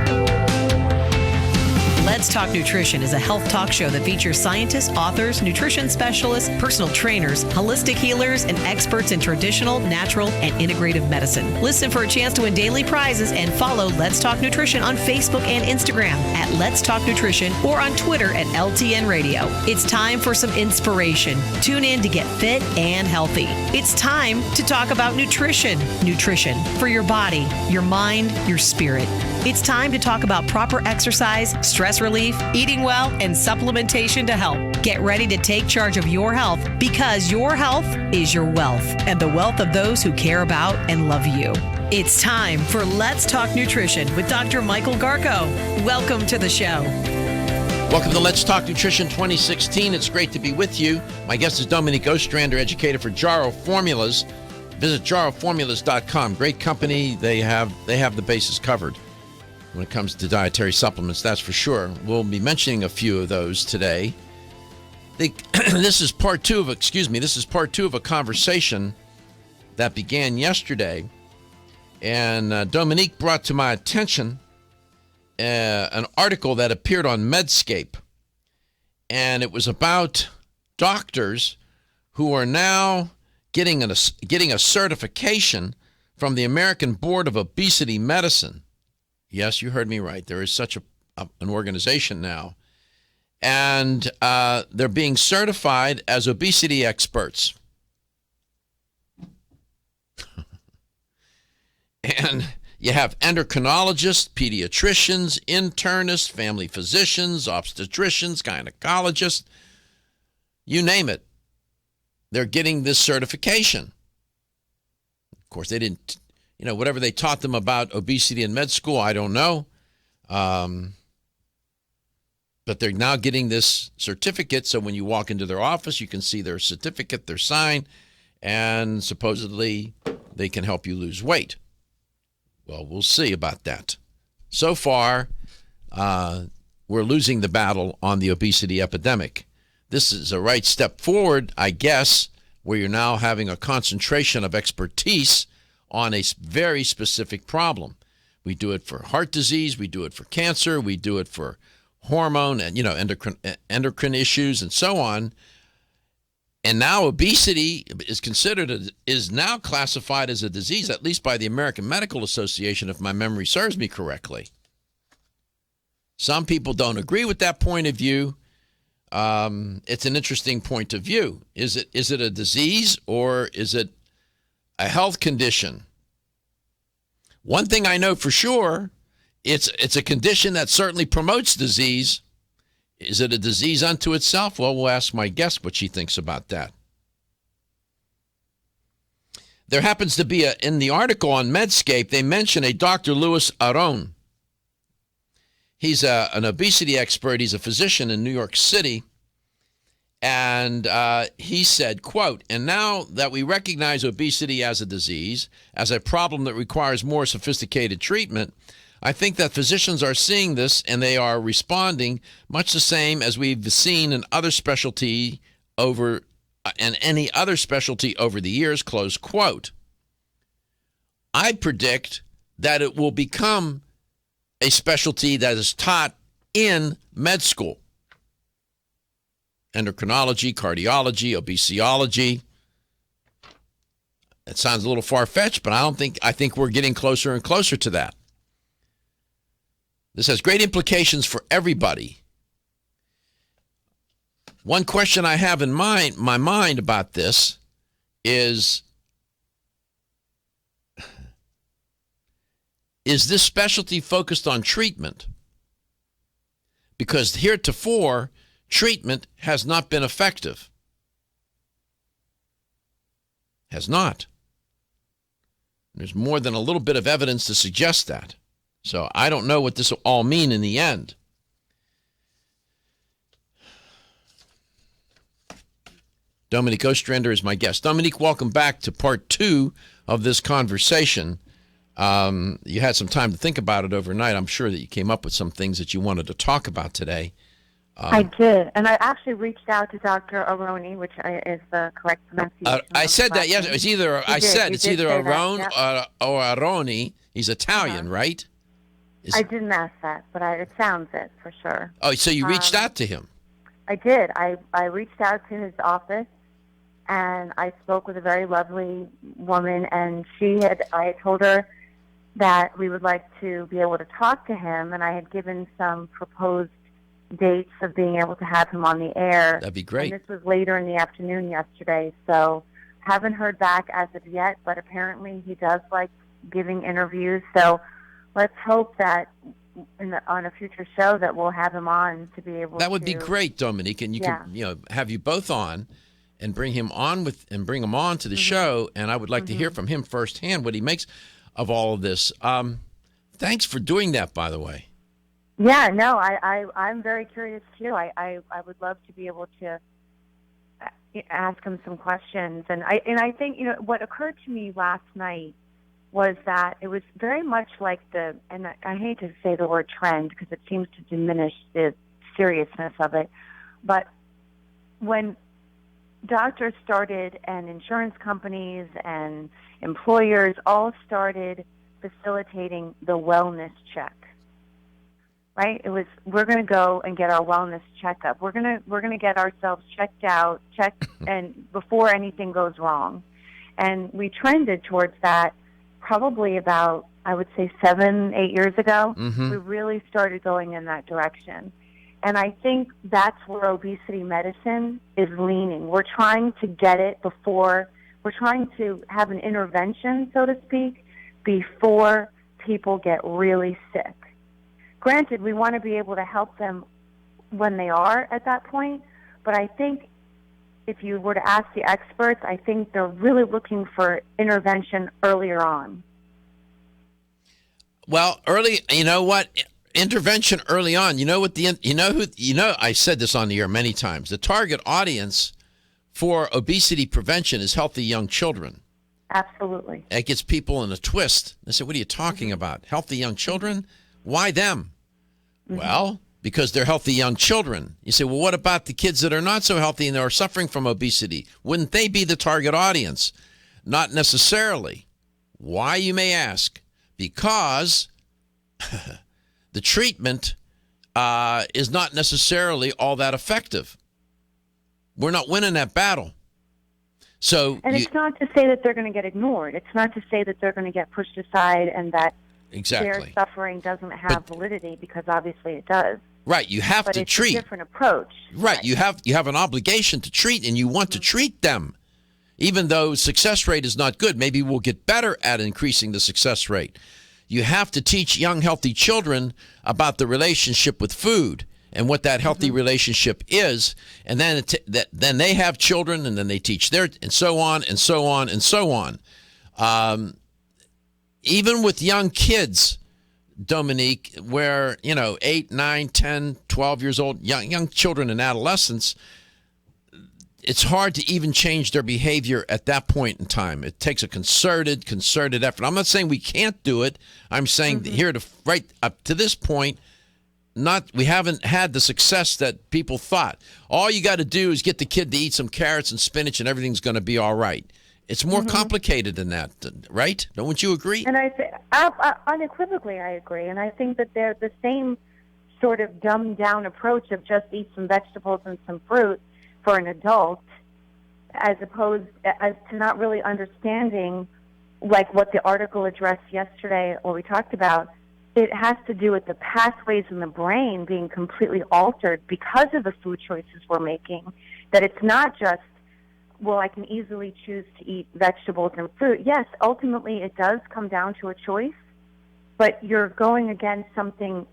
Let's Talk Nutrition is a health talk show that features scientists, authors, nutrition specialists, personal trainers, holistic healers, and experts in traditional, natural, and integrative medicine. Listen for a chance to win daily prizes and follow Let's Talk Nutrition on Facebook and Instagram at Let's Talk Nutrition or on Twitter at LTN Radio. It's time for some inspiration. Tune in to get fit and healthy. It's time to talk about nutrition. Nutrition for your body, your mind, your spirit. It's time to talk about proper exercise, stress relief, eating well, and supplementation to help. Get ready to take charge of your health because your health is your wealth and the wealth of those who care about and love you. It's time for Let's Talk Nutrition with Dr. Michael Garko. Welcome to the show. Welcome to Let's Talk Nutrition 2016. It's great to be with you. My guest is Dominique Ostrander, educator for Jarrow Formulas. Visit jarrowformulas.com. Great company. They have the bases covered when it comes to dietary supplements, that's for sure. We'll be mentioning a few of those today. This is part two of a conversation that began yesterday, and Dominique brought to my attention an article that appeared on Medscape, and it was about doctors who are now getting a certification from the American Board of Obesity Medicine. Yes, you heard me right. There is such an organization now. And they're being certified as obesity experts. And you have endocrinologists, pediatricians, internists, family physicians, obstetricians, gynecologists, you name it. They're getting this certification. Of course, they didn't. Whatever they taught them about obesity in med school, I don't know. But they're now getting this certificate, so when you walk into their office, you can see their certificate, their sign, and supposedly they can help you lose weight. Well, we'll see about that. So far, we're losing the battle on the obesity epidemic. This is a right step forward, I guess, where you're now having a concentration of expertise on a very specific problem. We do it for heart disease, we do it for cancer, we do it for hormone and endocrine issues and so on. And now obesity is now classified as a disease, at least by the American Medical Association, if my memory serves me correctly. Some people don't agree with that point of view. It's an interesting point of view. Is it a disease or is it a health condition? One thing I know for sure, it's a condition that certainly promotes disease. Is it a disease unto itself? Well, we'll ask my guest what she thinks about that. There happens to be in the article on Medscape, they mention a Dr. Louis Aron. He's an obesity expert. He's a physician in New York City. And he said, quote, "And now that we recognize obesity as a disease, as a problem that requires more sophisticated treatment, I think that physicians are seeing this and they are responding much the same as we've seen in other specialty over any other specialty over the years," close quote. I predict that it will become a specialty that is taught in med school. Endocrinology, cardiology, obesology. It sounds a little far-fetched, but I think we're getting closer and closer to that. This has great implications for everybody. One question I have in my mind about this is this specialty focused on treatment? Because heretofore, treatment has not been effective. Has not. There's more than a little bit of evidence to suggest that. So I don't know what this will all mean in the end. Dominique Ostrander is my guest. Dominique, welcome back to part 2 of this conversation. You had some time to think about it overnight. I'm sure that you came up with some things that you wanted to talk about today. I did, and I actually reached out to Dr. Aroni, which is the correct pronunciation. I said that, yes. It was either, it's either Arone or Aroni. He's Italian, right? I didn't ask that, but it sounds it for sure. Oh, so you reached out to him? I did. I reached out to his office, and I spoke with a very lovely woman, and I had told her that we would like to be able to talk to him, and I had given some proposed dates of being able to have him on the air. That'd be great. And this was later in the afternoon yesterday, so haven't heard back as of yet, but apparently he does like giving interviews, so let's hope that on a future show that we'll have him on to be able to... That would be great, Dominique, and you can have you both on and bring him on to the show, and I would like to hear from him firsthand what he makes of all of this. Thanks for doing that, by the way. Yeah, no, I'm very curious too. I would love to be able to ask him some questions, and I think what occurred to me last night was that it was very much like and I hate to say the word trend because it seems to diminish the seriousness of it, but when doctors started and insurance companies and employers all started facilitating the wellness check. Right? It was, we're going to go and get our wellness checkup. We're going to get ourselves checked, and before anything goes wrong. And we trended towards that probably about, I would say 7-8 years ago. Mm-hmm. We really started going in that direction. And I think that's where obesity medicine is leaning. We're trying to get it before, we're trying to have an intervention, so to speak, before people get really sick. Granted, we want to be able to help them when they are at that point, but I think if you were to ask the experts, I think they're really looking for intervention earlier on. Well, you know what? Intervention early on. I said this on the air many times. The target audience for obesity prevention is healthy young children. Absolutely. It gets people in a twist. They say, what are you talking about? Healthy young children? Why them? Mm-hmm. Well, because they're healthy young children. You say, well, what about the kids that are not so healthy and are suffering from obesity? Wouldn't they be the target audience? Not necessarily. Why, you may ask? Because the treatment is not necessarily all that effective. We're not winning that battle. It's not to say that they're going to get ignored. It's not to say that they're going to get pushed aside and that their suffering doesn't have validity, because obviously it does. Right, you have to treat. It's a different approach. Right, you have an obligation to treat, and you want to treat them. Even though success rate is not good, maybe we'll get better at increasing the success rate. You have to teach young, healthy children about the relationship with food and what that healthy relationship is, and then then they have children, and then they teach and so on and so on and so on. Even with young kids, Dominique, where 8, 9, 10, 12 years old, young children and adolescents, it's hard to even change their behavior at that point in time. It takes a concerted effort. I'm not saying we can't do it. I'm saying right up to this point, we haven't had the success that people thought. All you got to do is get the kid to eat some carrots and spinach, and everything's going to be all right. It's more complicated than that, right? Don't you agree? And unequivocally, I agree. And I think that they're the same sort of dumbed down approach of just eat some vegetables and some fruit for an adult, as opposed as to not really understanding, like what the article addressed yesterday, or we talked about. It has to do with the pathways in the brain being completely altered because of the food choices we're making. That it's not just, well, I can easily choose to eat vegetables and fruit. Yes, ultimately it does come down to a choice, but you're going against something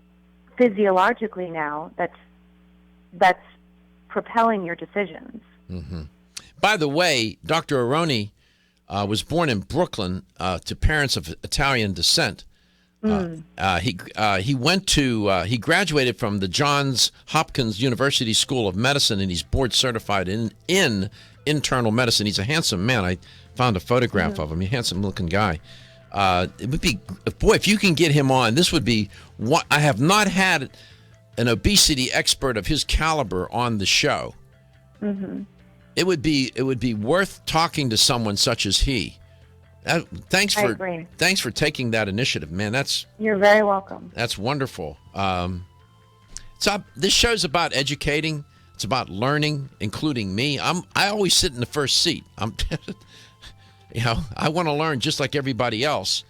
physiologically now that's propelling your decisions. Mm-hmm. By the way, Dr. Aroni was born in Brooklyn to parents of Italian descent. He graduated from the Johns Hopkins University School of Medicine, and he's board certified in internal medicine. He's a handsome man. I found a photograph of him. He's a handsome looking guy. It would be, boy, if you can get him on, this would be what I have not had an obesity expert of his caliber on the show. Mm-hmm. It would be worth talking to someone such as he. Thanks for taking that initiative, man. You're very welcome. That's wonderful. This show's about educating. It's about learning, including me. I always sit in the first seat. I want to learn just like everybody else,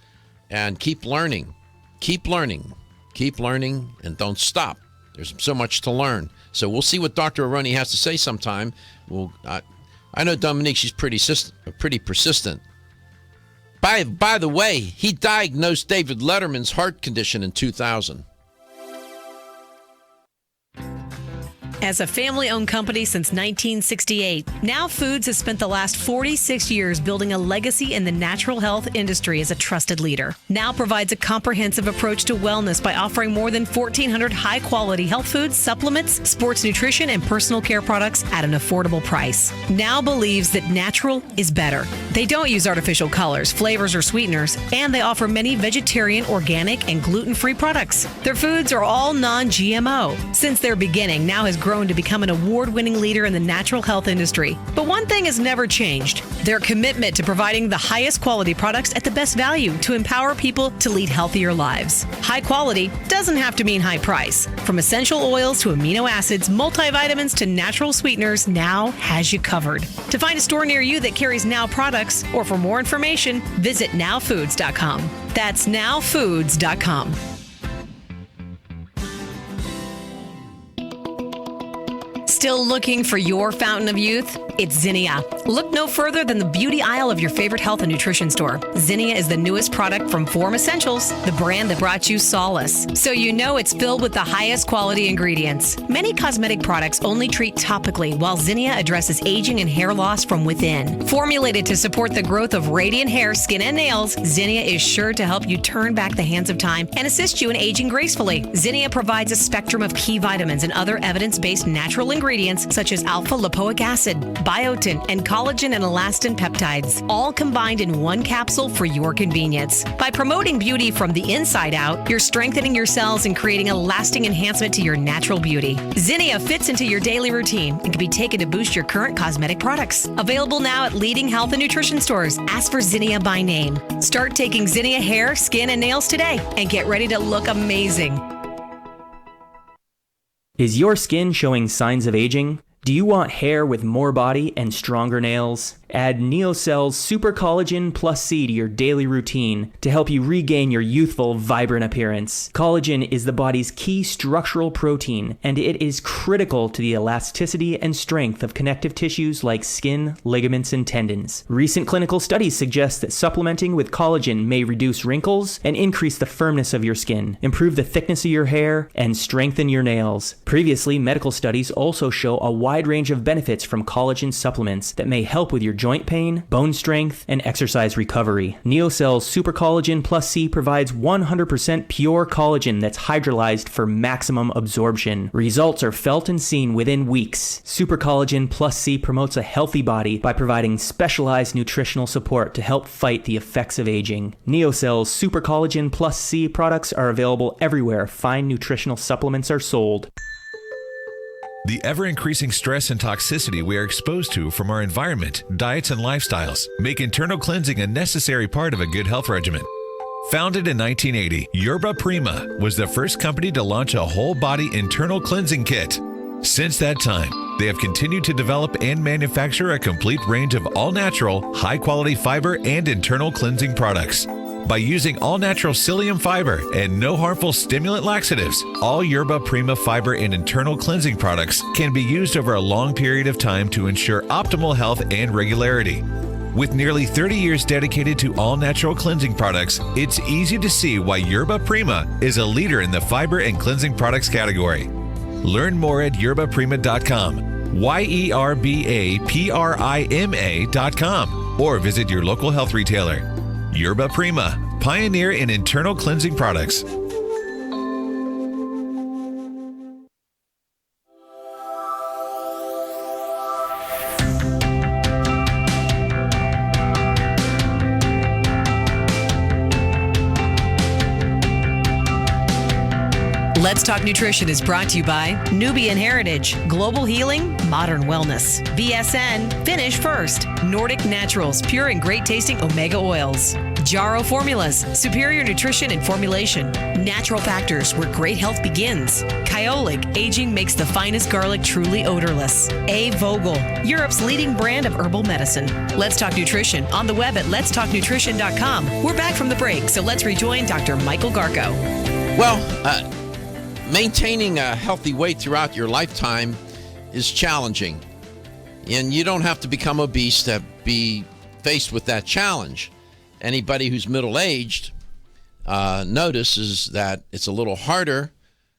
and keep learning, and don't stop. There's so much to learn. So we'll see what Dr. Aroni has to say sometime. I know Dominique. She's pretty persistent. By the way, he diagnosed David Letterman's heart condition in 2000. As a family-owned company since 1968, Now Foods has spent the last 46 years building a legacy in the natural health industry as a trusted leader. Now provides a comprehensive approach to wellness by offering more than 1,400 high-quality health foods, supplements, sports nutrition, and personal care products at an affordable price. Now believes that natural is better. They don't use artificial colors, flavors, or sweeteners, and they offer many vegetarian, organic, and gluten-free products. Their foods are all non-GMO. Since their beginning, Now has grown to become an award-winning leader in the natural health industry. But one thing has never changed: their commitment to providing the highest quality products at the best value to empower people to lead healthier lives. High quality doesn't have to mean high price. From essential oils to amino acids, multivitamins to natural sweeteners, Now has you covered. To find a store near you that carries Now products, or for more information, visit nowfoods.com. That's nowfoods.com. Still looking for your fountain of youth? It's Zinnia. Look no further than the beauty aisle of your favorite health and nutrition store. Zinnia is the newest product from Form Essentials, the brand that brought you solace. So you know it's filled with the highest quality ingredients. Many cosmetic products only treat topically, while Zinnia addresses aging and hair loss from within. Formulated to support the growth of radiant hair, skin, and nails, Zinnia is sure to help you turn back the hands of time and assist you in aging gracefully. Zinnia provides a spectrum of key vitamins and other evidence-based natural ingredients such as alpha-lipoic acid, biotin, and collagen and elastin peptides, all combined in one capsule for your convenience. By promoting beauty from the inside out, you're strengthening your cells and creating a lasting enhancement to your natural beauty. Zinnia fits into your daily routine and can be taken to boost your current cosmetic products. Available now at leading health and nutrition stores. Ask for Zinnia by name. Start taking Zinnia hair, skin, and nails today and get ready to look amazing. Is your skin showing signs of aging? Do you want hair with more body and stronger nails? Add Neocell's Super Collagen Plus C to your daily routine to help you regain your youthful, vibrant appearance. Collagen is the body's key structural protein, and it is critical to the elasticity and strength of connective tissues like skin, ligaments, and tendons. Recent clinical studies suggest that supplementing with collagen may reduce wrinkles and increase the firmness of your skin, improve the thickness of your hair, and strengthen your nails. Previously, medical studies also show a wide range of benefits from collagen supplements that may help with your joint pain, bone strength, and exercise recovery. Neocell's Super Collagen Plus C provides 100% pure collagen that's hydrolyzed for maximum absorption. Results are felt and seen within weeks. Super Collagen Plus C promotes a healthy body by providing specialized nutritional support to help fight the effects of aging. Neocell's Super Collagen Plus C products are available everywhere fine nutritional supplements are sold. The ever-increasing stress and toxicity we are exposed to from our environment, diets, and lifestyles make internal cleansing a necessary part of a good health regimen. Founded in 1980, Yerba Prima was the first company to launch a whole-body internal cleansing kit. Since that time, they have continued to develop and manufacture a complete range of all-natural, high-quality fiber and internal cleansing products. By using all-natural psyllium fiber and no harmful stimulant laxatives, all Yerba Prima fiber and internal cleansing products can be used over a long period of time to ensure optimal health and regularity. With nearly 30 years dedicated to all-natural cleansing products, it's easy to see why Yerba Prima is a leader in the fiber and cleansing products category. Learn more at yerbaprima.com, YERBAPRIMA.com, or visit your local health retailer. Yerba Prima, pioneer in internal cleansing products. Let's Talk Nutrition is brought to you by Nubian Heritage, Global Healing, Modern Wellness, VSN, Finish First, Nordic Naturals, pure and great tasting omega oils, Jarrow Formulas, superior nutrition and formulation, Natural Factors, where great health begins, Kyolic, aging makes the finest garlic truly odorless, A. Vogel, Europe's leading brand of herbal medicine. Let's Talk Nutrition on the web at letstalknutrition.com. We're back from the break, so let's rejoin Dr. Michael Garko. Well, maintaining a healthy weight throughout your lifetime is challenging. And you don't have to become obese to be faced with that challenge. Anybody who's middle-aged notices that it's a little harder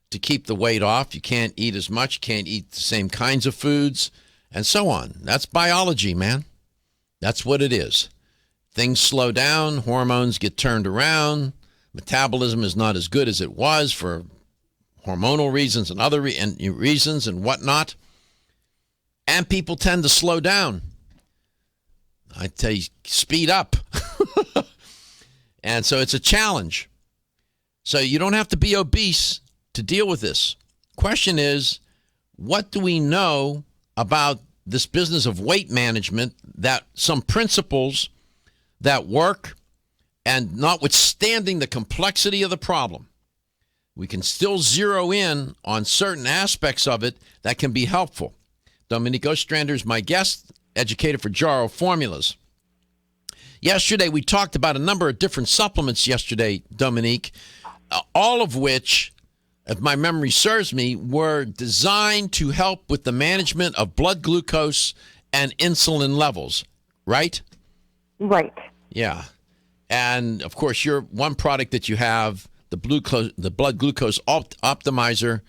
to keep the weight off. You can't eat as much, you can't eat the same kinds of foods, and so on. That's biology, man. That's what it is. Things slow down, hormones get turned around, metabolism is not as good as it was for hormonal reasons and other reasons and whatnot. And people tend to slow down. I tell you, speed up. And so it's a challenge. So you don't have to be obese to deal with this. Question is, what do we know about this business of weight management, that some principles that work, and notwithstanding the complexity of the problem, we can still zero in on certain aspects of it that can be helpful. Dominique Ostrander is my guest, educator for Jarrow Formulas. Yesterday, we talked about a number of different supplements yesterday, Dominique, all of which, if my memory serves me, were designed to help with the management of blood glucose and insulin levels, right? Right. Yeah. And, of course, your one product that you have, the blood glucose optimizer,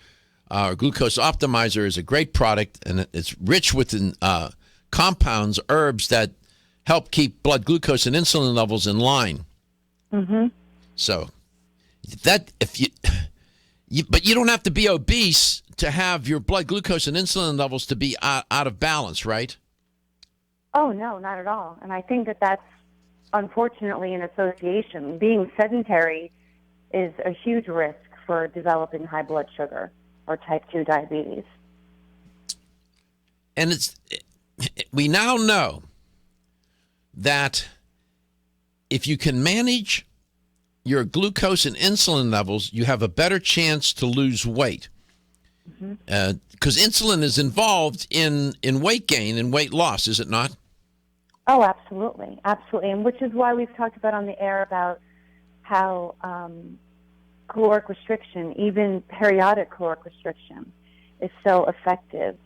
glucose optimizer, is a great product, and it's rich with compounds, herbs that help keep blood glucose and insulin levels in line. Mm-hmm. So but you don't have to be obese to have your blood glucose and insulin levels to be out of balance, right? Oh, no, not at all. And I think that that's unfortunately an association. Being sedentary is a huge risk for developing high blood sugar or type 2 diabetes. And we now know that if you can manage your glucose and insulin levels, you have a better chance to lose weight. Because insulin is involved in weight gain and weight loss, is it not? Oh, absolutely. Absolutely. And which is why we've talked about on the air about how caloric restriction, even periodic caloric restriction, is so effective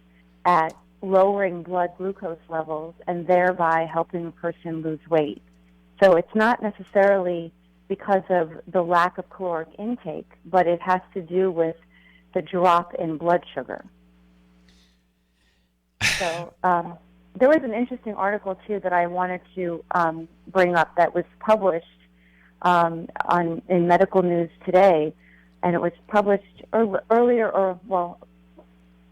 at lowering blood glucose levels and thereby helping a person lose weight. So it's not necessarily because of the lack of caloric intake, but it has to do with the drop in blood sugar. So there was an interesting article, too, that I wanted to bring up that was published in Medical News Today, and it was published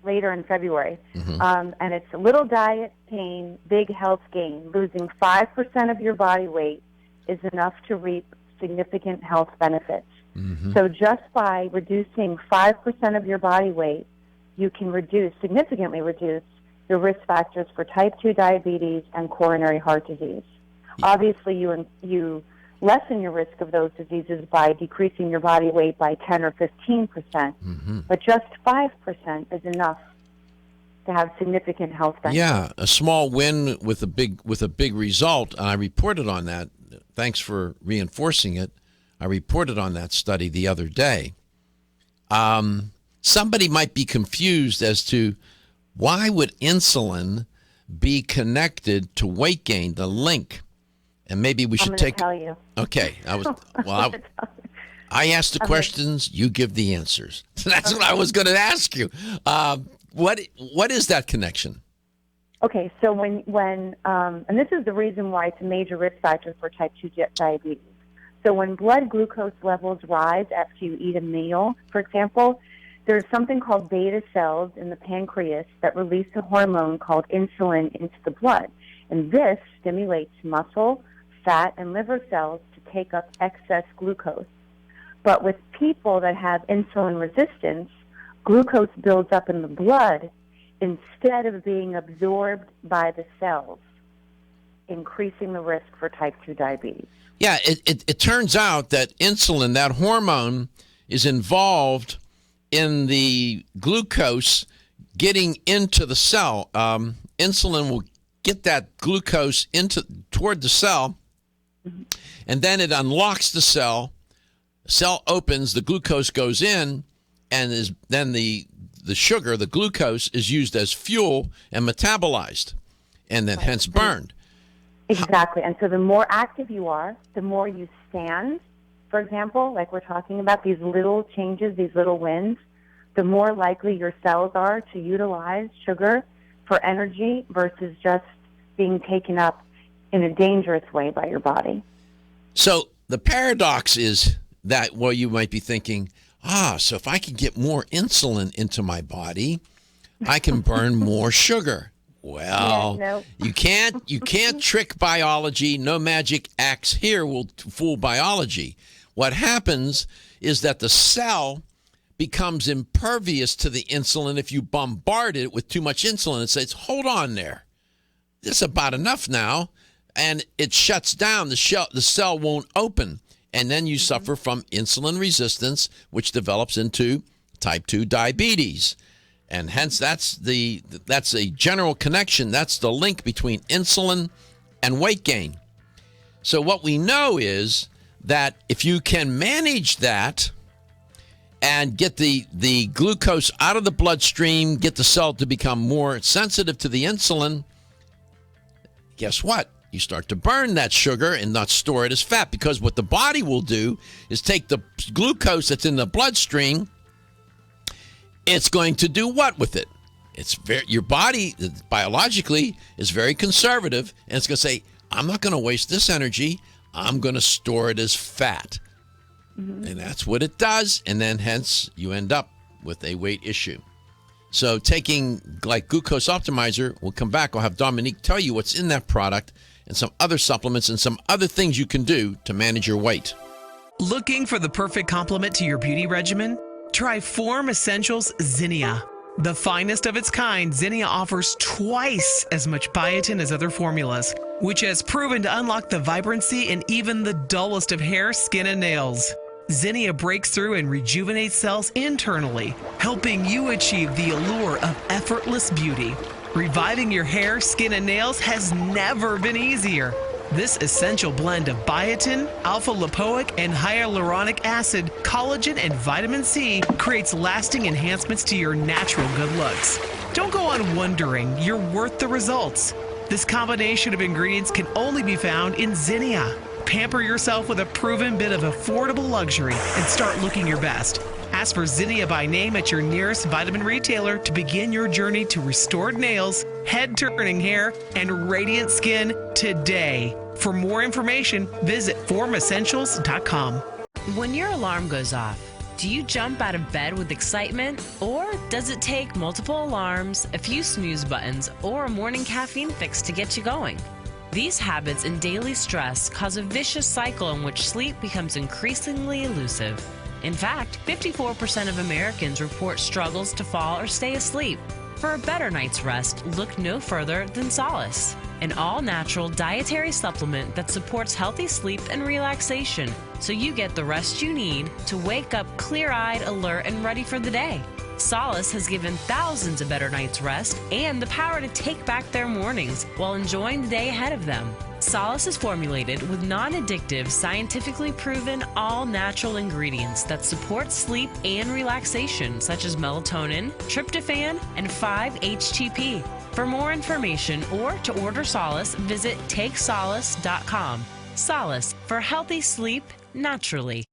later in February. And it's little diet pain, big health gain. Losing 5% of your body weight is enough to reap significant health benefits. So just by reducing 5% of your body weight, you can significantly reduce your risk factors for type 2 diabetes and coronary heart disease. Obviously, you lessen your risk of those diseases by decreasing your body weight by 10 or 15%, but just 5% is enough to have significant health benefits. Yeah, a small win with a big result, and I reported on that. Thanks for reinforcing it. I reported on that study the other day. Somebody might be confused as to why would insulin be connected to weight gain, the link. And maybe we should take. I'm going to tell you. Okay, I asked the questions, you give the answers. That's what I was going to ask you. What is that connection? Okay, so when and this is the reason why it's a major risk factor for type 2 diabetes. So when blood glucose levels rise after you eat a meal, for example, there's something called beta cells in the pancreas that release a hormone called insulin into the blood. And this stimulates muscle, fat, and liver cells to take up excess glucose. But with people that have insulin resistance, glucose builds up in the blood instead of being absorbed by the cells, increasing the risk for type 2 diabetes. Yeah, it turns out that insulin, that hormone, is involved in the glucose getting into the cell. Insulin will get that glucose toward the cell, and then it unlocks the cell. Cell opens, the glucose goes in, and then the sugar, the glucose, is used as fuel and metabolized, and then hence burned. Exactly. And so the more active you are, the more you stand, for example, like we're talking about, these little changes, these little wins, the more likely your cells are to utilize sugar for energy versus just being taken up in a dangerous way by your body. So the paradox is that, well, you might be thinking, so if I can get more insulin into my body, I can burn more sugar. Well, yeah, no. you can't trick biology. No magic axe here will fool biology. What happens is that the cell becomes impervious to the insulin if you bombard it with too much insulin. It says, hold on there. This is about enough now. And it shuts down. The cell won't open. And then you suffer from insulin resistance, which develops into type 2 diabetes. And hence, that's a general connection. That's the link between insulin and weight gain. So what we know is that if you can manage that and get the glucose out of the bloodstream, get the cell to become more sensitive to the insulin, guess what? You start to burn that sugar and not store it as fat, because what the body will do is take the glucose that's in the bloodstream. It's going to do what with it? Your body biologically is very conservative, and it's going to say, I'm not going to waste this energy. I'm going to store it as fat. And that's what it does. And then hence you end up with a weight issue. So taking like Glucose Optimizer, we'll come back. I'll have Dominique tell you what's in that product and some other supplements and some other things you can do to manage your weight. Looking for the perfect complement to your beauty regimen? Try Form Essentials Zinnia. The finest of its kind, Zinnia offers twice as much biotin as other formulas, which has proven to unlock the vibrancy in even the dullest of hair, skin, and nails. Zinnia breaks through and rejuvenates cells internally, helping you achieve the allure of effortless beauty. Reviving your hair, skin, and nails has never been easier. This essential blend of biotin, alpha-lipoic, and hyaluronic acid, collagen, and vitamin C creates lasting enhancements to your natural good looks. Don't go on wondering. You're worth the results. This combination of ingredients can only be found in Zinnia. Pamper yourself with a proven bit of affordable luxury and start looking your best. Ask for Zinnia by name at your nearest vitamin retailer to begin your journey to restored nails, head-turning hair, and radiant skin today. For more information, visit formessentials.com. When your alarm goes off, do you jump out of bed with excitement? Or does it take multiple alarms, a few snooze buttons, or a morning caffeine fix to get you going? These habits and daily stress cause a vicious cycle in which sleep becomes increasingly elusive. In fact, 54% of Americans report struggles to fall or stay asleep. For a better night's rest, look no further than Solace, an all-natural dietary supplement that supports healthy sleep and relaxation, so you get the rest you need to wake up clear-eyed, alert, and ready for the day. Solace has given thousands a better night's rest and the power to take back their mornings while enjoying the day ahead of them. Solace is formulated with non-addictive, scientifically proven, all-natural ingredients that support sleep and relaxation, such as melatonin, tryptophan, and 5-HTP. For more information or to order Solace, visit takesolace.com. Solace, for healthy sleep naturally.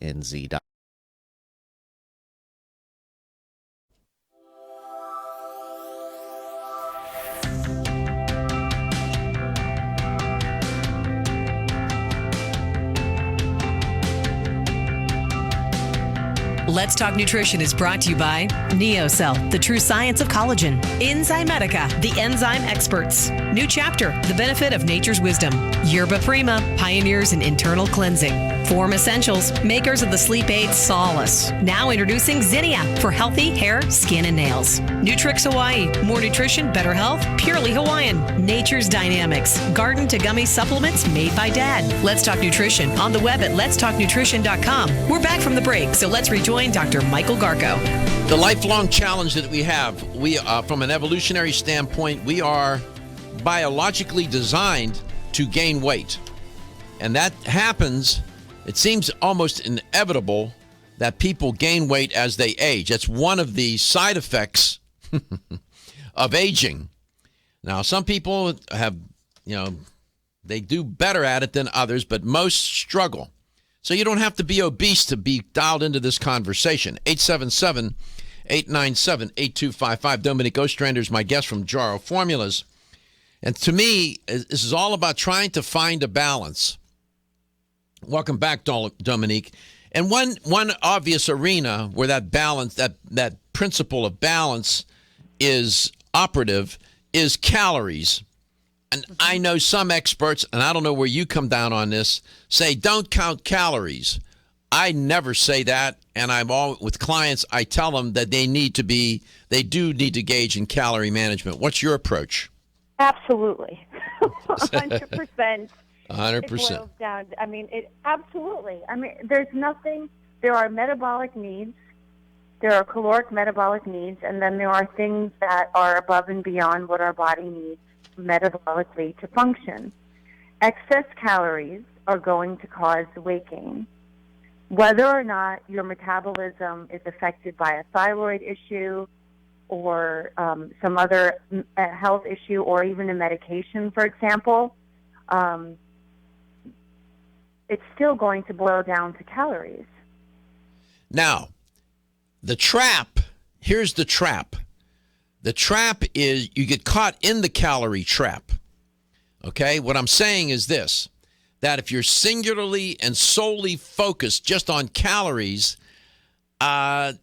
NZ. Let's Talk Nutrition is brought to you by NeoCell, the true science of collagen. Enzymedica, the enzyme experts. New Chapter, the benefit of nature's wisdom. Yerba Prima, pioneers in internal cleansing. Form Essentials, makers of the sleep aid Solace. Now introducing Zinnia for healthy hair, skin, and nails. Nutrix Hawaii, more nutrition, better health, purely Hawaiian. Nature's Dynamics, garden to gummy supplements made by Dad. Let's Talk Nutrition on the web at letstalknutrition.com. We're back from the break, so let's rejoin Dr. Michael Garko. The lifelong challenge that we have, from an evolutionary standpoint, we are biologically designed to gain weight. And that happens, it seems almost inevitable that people gain weight as they age. That's one of the side effects of aging. Now, some people have, they do better at it than others, but most struggle. So you don't have to be obese to be dialed into this conversation. 877-897-8255. Dominique Ostrander is my guest from Jarrow Formulas. And to me, this is all about trying to find a balance. Welcome back, Dominique. And one obvious arena where that balance, that principle of balance is operative is calories. And I know some experts, and I don't know where you come down on this, say don't count calories. I never say that, and with clients, I tell them that they do need to gauge in calorie management. What's your approach? Absolutely. 100%. 100%. It boils down. Absolutely. There are metabolic needs, there are caloric metabolic needs, and then there are things that are above and beyond what our body needs metabolically to function. Excess calories are going to cause weight gain. Whether or not your metabolism is affected by a thyroid issue or some other health issue or even a medication, for example, it's still going to boil down to calories. Now, here's the trap. The trap is you get caught in the calorie trap. Okay? What I'm saying is this, that if you're singularly and solely focused just on calories,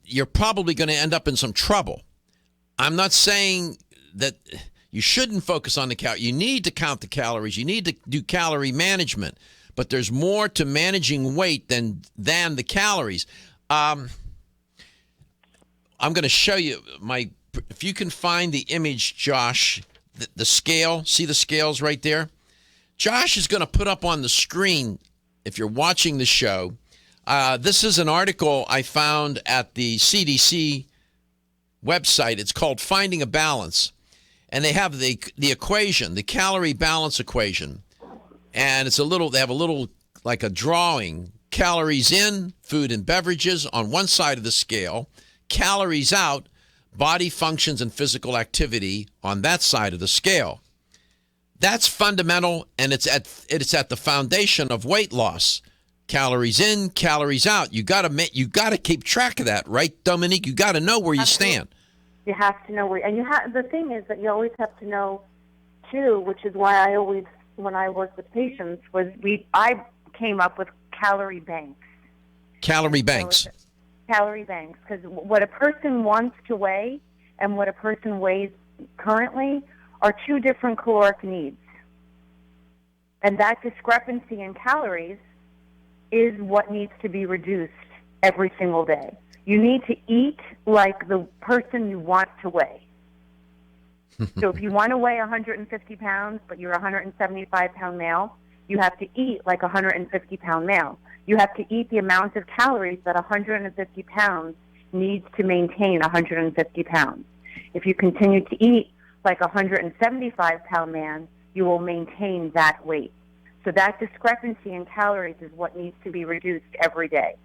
you're probably going to end up in some trouble. I'm not saying that you shouldn't focus on the calories. You need to count the calories. You need to do calorie management. But there's more to managing weight than the calories. I'm going to show you if you can find the image, Josh, the scale, see the scales right there? Josh is going to put up on the screen, if you're watching the show, this is an article I found at the CDC website. It's called Finding a Balance. And they have the equation, the calorie balance equation. And they have a little, like a drawing, calories in, food and beverages on one side of the scale, calories out, body functions and physical activity on that side of the scale. That's fundamental, and it's at the foundation of weight loss. Calories in, calories out. You got to keep track of that, right, Dominique? You got to know where you stand. You have to know where, and the thing is that you always have to know too, which is why I always, when I work with patients, I came up with calorie banks. Calorie banks. Calorie banks, because what a person wants to weigh and what a person weighs currently are two different caloric needs. And that discrepancy in calories is what needs to be reduced every single day. You need to eat like the person you want to weigh. So if you want to weigh 150 pounds, but you're a 175-pound male, you have to eat like a 150-pound male. You have to eat the amount of calories that 150 pounds needs to maintain 150 pounds. If you continue to eat like a 175-pound man, you will maintain that weight. So that discrepancy in calories is what needs to be reduced every day.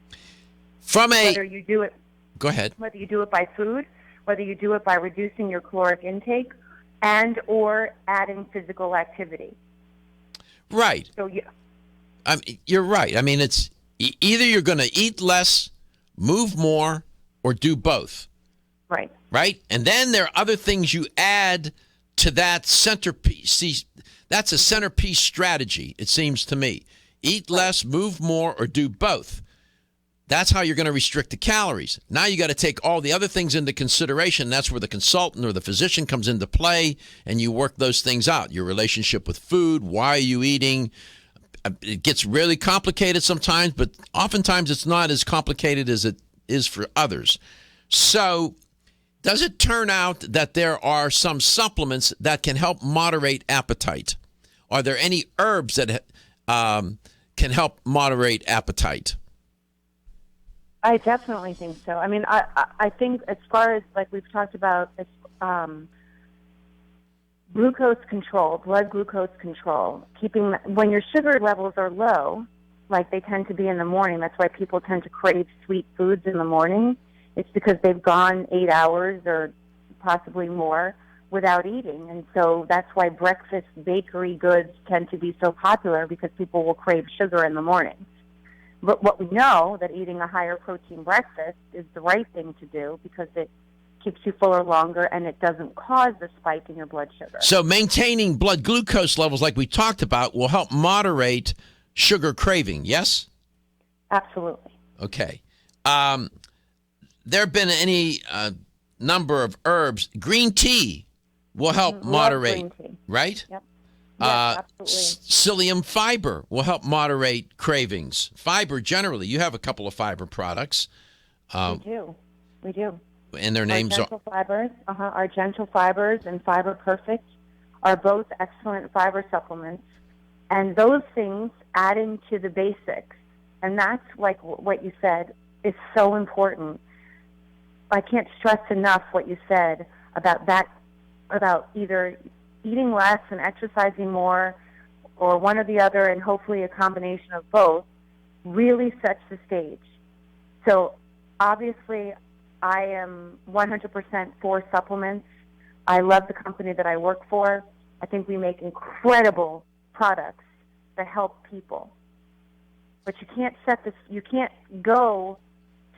Whether you do it, go ahead. Whether you do it by food, whether you do it by reducing your caloric intake, and or adding physical activity. Right. So you're right. I mean, Either you're going to eat less, move more, or do both. Right. Right? And then there are other things you add to that centerpiece. See, that's a centerpiece strategy, it seems to me. Eat less, move more, or do both. That's how you're going to restrict the calories. Now you got to take all the other things into consideration. That's where the consultant or the physician comes into play, and you work those things out. Your relationship with food, why are you eating? It gets really complicated sometimes, but oftentimes it's not as complicated as it is for others. So does it turn out that there are some supplements that can help moderate appetite? Are there any herbs that can help moderate appetite? I definitely think so. I mean, I think as far as, like we've talked about, glucose control, blood glucose control, when your sugar levels are low, like they tend to be in the morning, that's why people tend to crave sweet foods in the morning. It's because they've gone 8 hours or possibly more without eating. And so that's why breakfast bakery goods tend to be so popular, because people will crave sugar in the morning. But what we know, that eating a higher protein breakfast is the right thing to do, because it keeps you fuller longer and it doesn't cause the spike in your blood sugar. So maintaining blood glucose levels like we talked about will help moderate sugar craving, yes? Absolutely. Okay. There have been any number of herbs. Green tea will help moderate, green tea. Right? Yep. Yes, absolutely. Psyllium fiber will help moderate cravings. Fiber generally. You have a couple of fiber products. We do. And their names are... Our Gentle Fibers and Fiber Perfect are both excellent fiber supplements. And those things adding to the basics, and that's like what you said, is so important. I can't stress enough what you said about that, about either eating less and exercising more, or one or the other, and hopefully a combination of both, really sets the stage. So obviously I am 100% for supplements. I love the company that I work for. I think we make incredible products that help people. But you can't go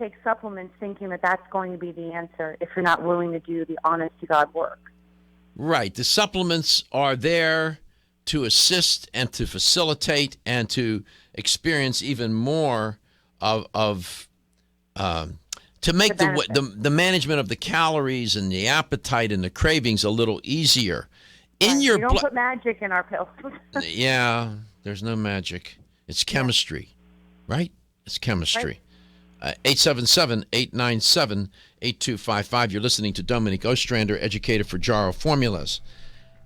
take supplements thinking that that's going to be the answer if you're not willing to do the honest-to-God work. Right. The supplements are there to assist and to facilitate and to experience even more to make the management of the calories and the appetite and the cravings a little easier. We don't put magic in our pills. Yeah, there's no magic. It's chemistry, right? It's chemistry. 877-897-8255. You're listening to Dominique Ostrander, educator for Jarrow Formulas.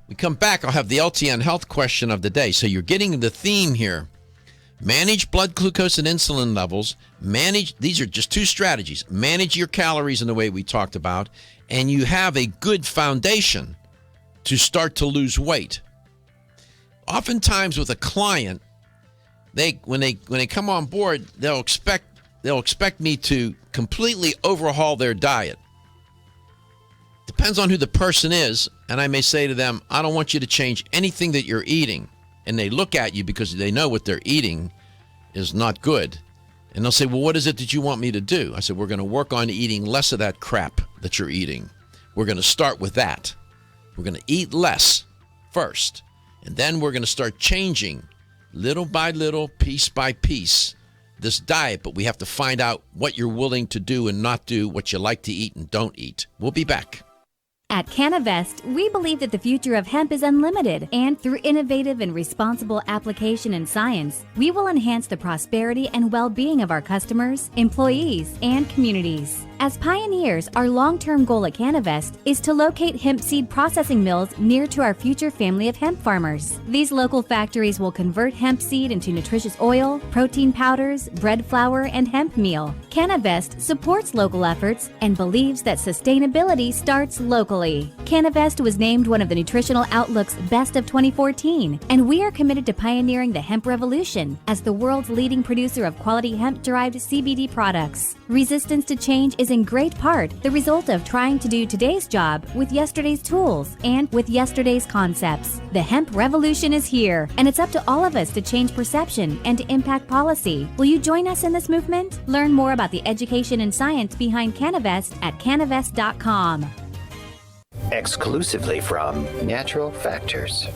We come back, I'll have the LTN health question of the day. So you're getting the theme here. Manage blood glucose and insulin levels. These are just two strategies. Manage your calories in the way we talked about, and you have a good foundation to start to lose weight. Oftentimes with a client, when they come on board, they'll expect me to completely overhaul their diet. Depends on who the person is, and I may say to them, I don't want you to change anything that you're eating. And they look at you because they know what they're eating is not good. And they'll say, well, what is it that you want me to do? I said, we're going to work on eating less of that crap that you're eating. We're going to start with that. We're going to eat less first. And then we're going to start changing little by little, piece by piece, this diet. But we have to find out what you're willing to do and not do, what you like to eat and don't eat. We'll be back. At Canavest, we believe that the future of hemp is unlimited, and through innovative and responsible application and science, we will enhance the prosperity and well-being of our customers, employees, and communities. As pioneers, our long-term goal at Canavest is to locate hemp seed processing mills near to our future family of hemp farmers. These local factories will convert hemp seed into nutritious oil, protein powders, bread flour, and hemp meal. Canavest supports local efforts and believes that sustainability starts locally. globally. Canavest was named one of the Nutritional Outlook's Best of 2014, and we are committed to pioneering the hemp revolution as the world's leading producer of quality hemp-derived CBD products. Resistance to change is in great part the result of trying to do today's job with yesterday's tools and with yesterday's concepts. The hemp revolution is here, and it's up to all of us to change perception and to impact policy. Will you join us in this movement? Learn more about the education and science behind Canavest at canavest.com. Exclusively from Natural Factors.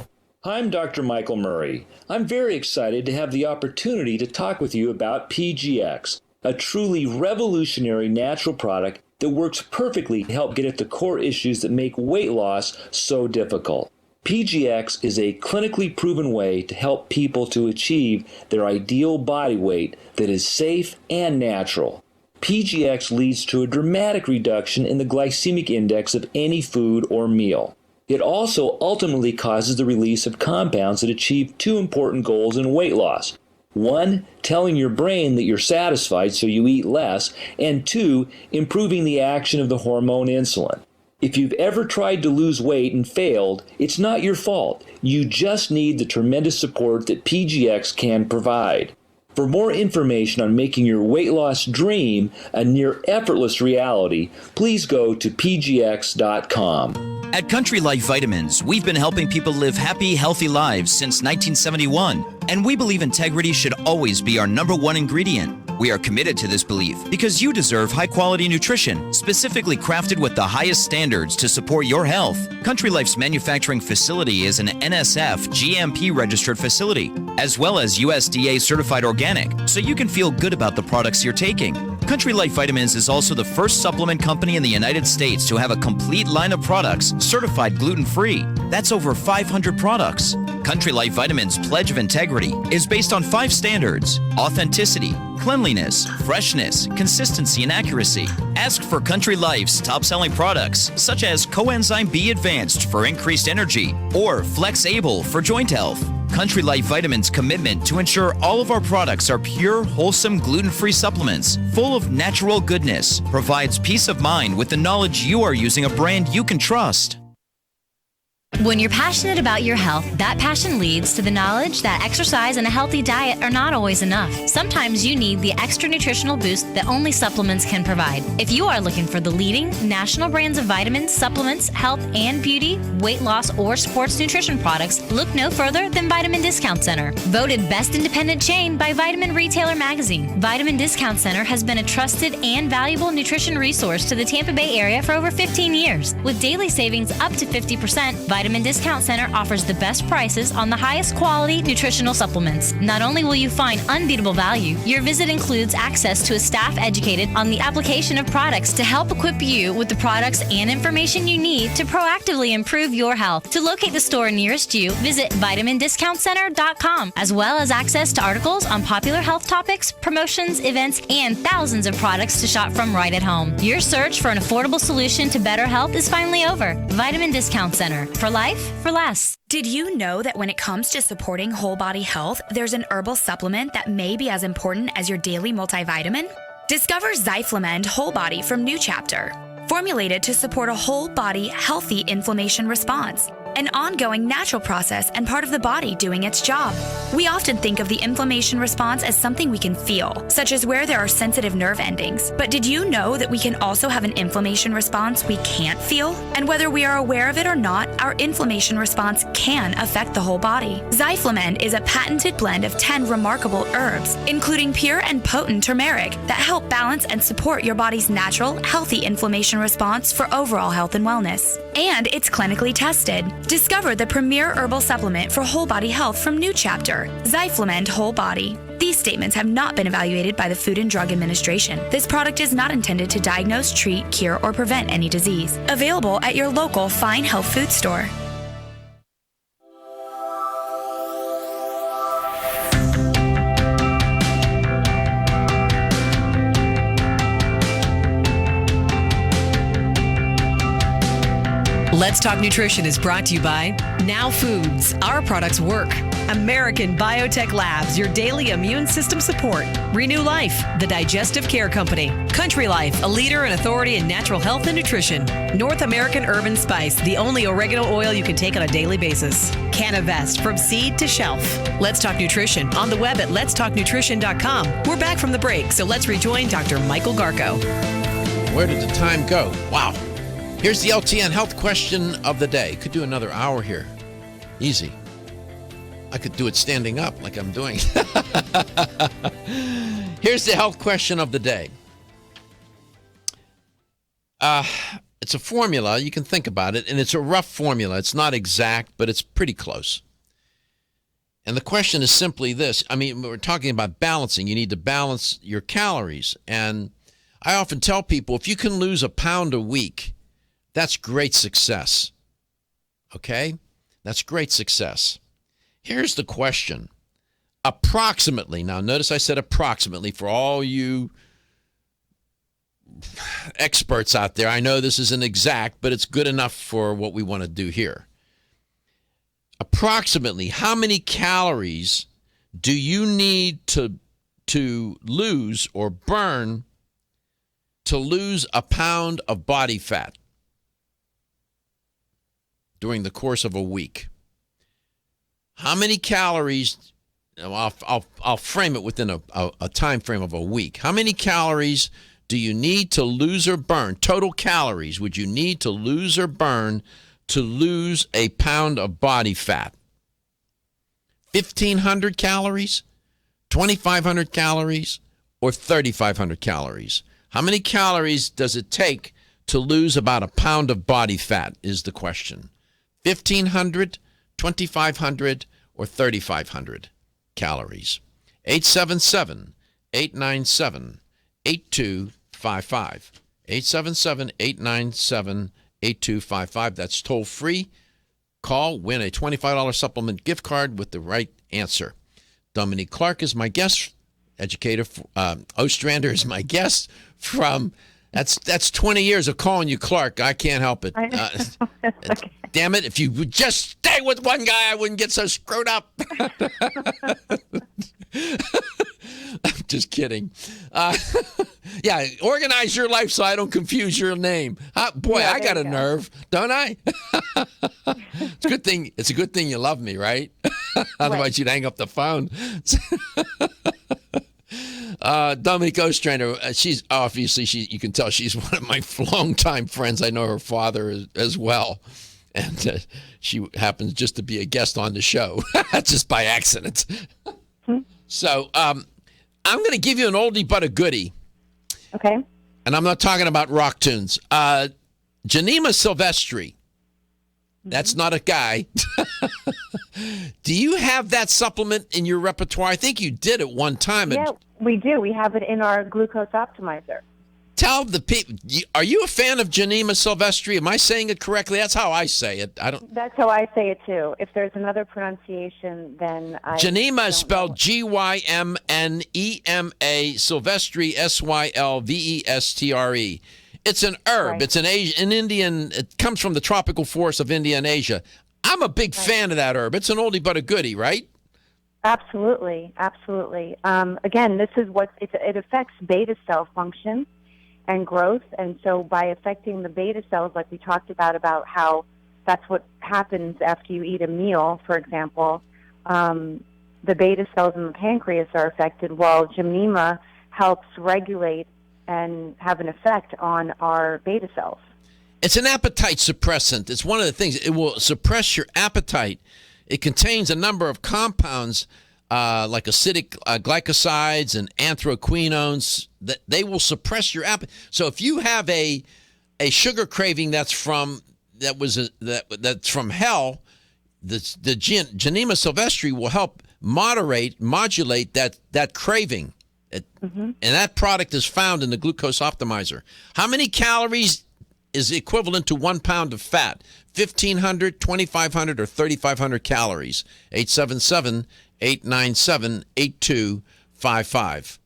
I'm Dr. Michael Murray. I'm very excited to have the opportunity to talk with you about PGX, a truly revolutionary natural product that works perfectly to help get at the core issues that make weight loss so difficult. PGX is a clinically proven way to help people to achieve their ideal body weight that is safe and natural. PGX leads to a dramatic reduction in the glycemic index of any food or meal. It also ultimately causes the release of compounds that achieve two important goals in weight loss. One, telling your brain that you're satisfied so you eat less, and two, improving the action of the hormone insulin. If you've ever tried to lose weight and failed, it's not your fault. You just need the tremendous support that PGX can provide. For more information on making your weight loss dream a near effortless reality, please go to pgx.com. At Country Life Vitamins, we've been helping people live happy, healthy lives since 1971, and we believe integrity should always be our number one ingredient. We are committed to this belief because you deserve high-quality nutrition, specifically crafted with the highest standards to support your health. Country Life's manufacturing facility is an NSF GMP-registered facility, as well as USDA-certified organic, so you can feel good about the products you're taking. Country Life Vitamins is also the first supplement company in the United States to have a complete line of products certified gluten-free. That's over 500 products. Country Life Vitamins' pledge of integrity is based on 5 standards: authenticity, cleanliness, freshness, consistency, and accuracy. Ask for Country Life's top-selling products, such as Coenzyme B Advanced for increased energy or Flex Able for joint health. Country Life Vitamins' commitment to ensure all of our products are pure, wholesome, gluten-free supplements full of natural goodness provides peace of mind with the knowledge you are using a brand you can trust. When you're passionate about your health, that passion leads to the knowledge that exercise and a healthy diet are not always enough. Sometimes you need the extra nutritional boost that only supplements can provide. If you are looking for the leading national brands of vitamins, supplements, health and beauty, weight loss, or sports nutrition products, look no further than Vitamin Discount Center. Voted best independent chain by Vitamin Retailer Magazine, Vitamin Discount Center has been a trusted and valuable nutrition resource to the Tampa Bay area for over 15 years. With daily savings up to 50%, Vitamin Discount Center offers the best prices on the highest quality nutritional supplements. Not only will you find unbeatable value, your visit includes access to a staff educated on the application of products to help equip you with the products and information you need to proactively improve your health. To locate the store nearest you, visit vitamindiscountcenter.com, as well as access to articles on popular health topics, promotions, events, and thousands of products to shop from right at home. Your search for an affordable solution to better health is finally over. Vitamin Discount Center. For life, for less. Did you know that when it comes to supporting whole body health, there's an herbal supplement that may be as important as your daily multivitamin? Discover Zyflamend Whole Body from New Chapter. Formulated to support a whole body, healthy inflammation response. An ongoing natural process and part of the body doing its job. We often think of the inflammation response as something we can feel, such as where there are sensitive nerve endings. But did you know that we can also have an inflammation response we can't feel? And whether we are aware of it or not, our inflammation response can affect the whole body. Zyflamend is a patented blend of 10 remarkable herbs, including pure and potent turmeric, that help balance and support your body's natural, healthy inflammation response for overall health and wellness. And it's clinically tested. Discover the premier herbal supplement for whole body health from New Chapter, Zyflamend Whole Body. These statements have not been evaluated by the Food and Drug Administration. This product is not intended to diagnose, treat, cure, or prevent any disease. Available at your local Fine Health Food store. Let's Talk Nutrition is brought to you by Now Foods. Our products work. American Biotech Labs, your daily immune system support. Renew Life, the digestive care company. Country Life, a leader and authority in natural health and nutrition. North American Herb and Spice, the only oregano oil you can take on a daily basis. Cannavest, from seed to shelf. Let's Talk Nutrition, on the web at letstalknutrition.com. We're back from the break, so let's rejoin Dr. Michael Garko. Where did the time go? Wow. Here's the LTN health question of the day. Could do another hour here. Easy. I could do it standing up like I'm doing. Here's the health question of the day. It's a formula. You can think about it, and it's a rough formula. It's not exact, but it's pretty close. And the question is simply this. I mean, we're talking about balancing. You need to balance your calories. And I often tell people, if you can lose a pound a week, that's great success. Okay? That's great success. Here's the question. Approximately, now notice I said approximately for all you experts out there. I know this isn't exact, but it's good enough for what we want to do here. Approximately, how many calories do you need to lose or burn to lose a pound of body fat during the course of a week? How many calories? I'll frame it within a time frame of a week. How many calories do you need to lose or burn? Total calories would you need to lose or burn to lose a pound of body fat? 1,500 calories, 2,500 calories, or 3,500 calories? How many calories does it take to lose about a pound of body fat is the question. 1,500, 2,500, or 3,500 calories. 877-897-8255. 877-897-8255. That's toll free. Call, win a $25 supplement gift card with the right answer. Dominique Clark is my guest. Educator Ostrander is my guest from, that's 20 years of calling you Clark. I can't help it. Damn it, if you would just stay with one guy, I wouldn't get so screwed up. I'm just kidding. Yeah, organize your life so I don't confuse your name. Boy, yeah, I got a nerve, don't I? It's a good thing. It's a good thing you love me, right? Otherwise, you'd hang up the phone. Dominique Ostrander, she's obviously, you can tell she's one of my longtime friends. I know her father as well. And she happens just to be a guest on the show, just by accident. So I'm going to give you an oldie but a goodie. Okay. And I'm not talking about rock tunes. Janima Silvestri. That's not a guy. Do you have that supplement in your repertoire? I think you did at one time. Yeah, we do. We have it in our glucose optimizer. Tell the people, are you a fan of Janima Silvestri? Am I saying it correctly? That's how I say it. That's how I say it too. If there's another pronunciation, then Janima is spelled Gymnema, Silvestri, Sylvestre. It's an herb. Right. It's an Indian. It comes from the tropical forests of India and Asia. I'm a big fan of that herb. It's an oldie but a goodie, right? Absolutely, absolutely. Again, this is it affects beta cell function and growth, and so by affecting the beta cells, like we talked about how that's what happens after you eat a meal, for example, the beta cells in the pancreas are affected, while Gymnema helps regulate and have an effect on our beta cells. It's an appetite suppressant. It's one of the things. It will suppress your appetite. It contains a number of compounds like acidic glycosides and anthraquinones that they will suppress your appetite. So if you have a sugar craving that's from hell, the Janima Silvestri will help modulate that craving. And that product is found in the glucose optimizer. How many calories is equivalent to 1 pound of fat? 1,500, 2,500, or 3,500 calories? 877-897-8255.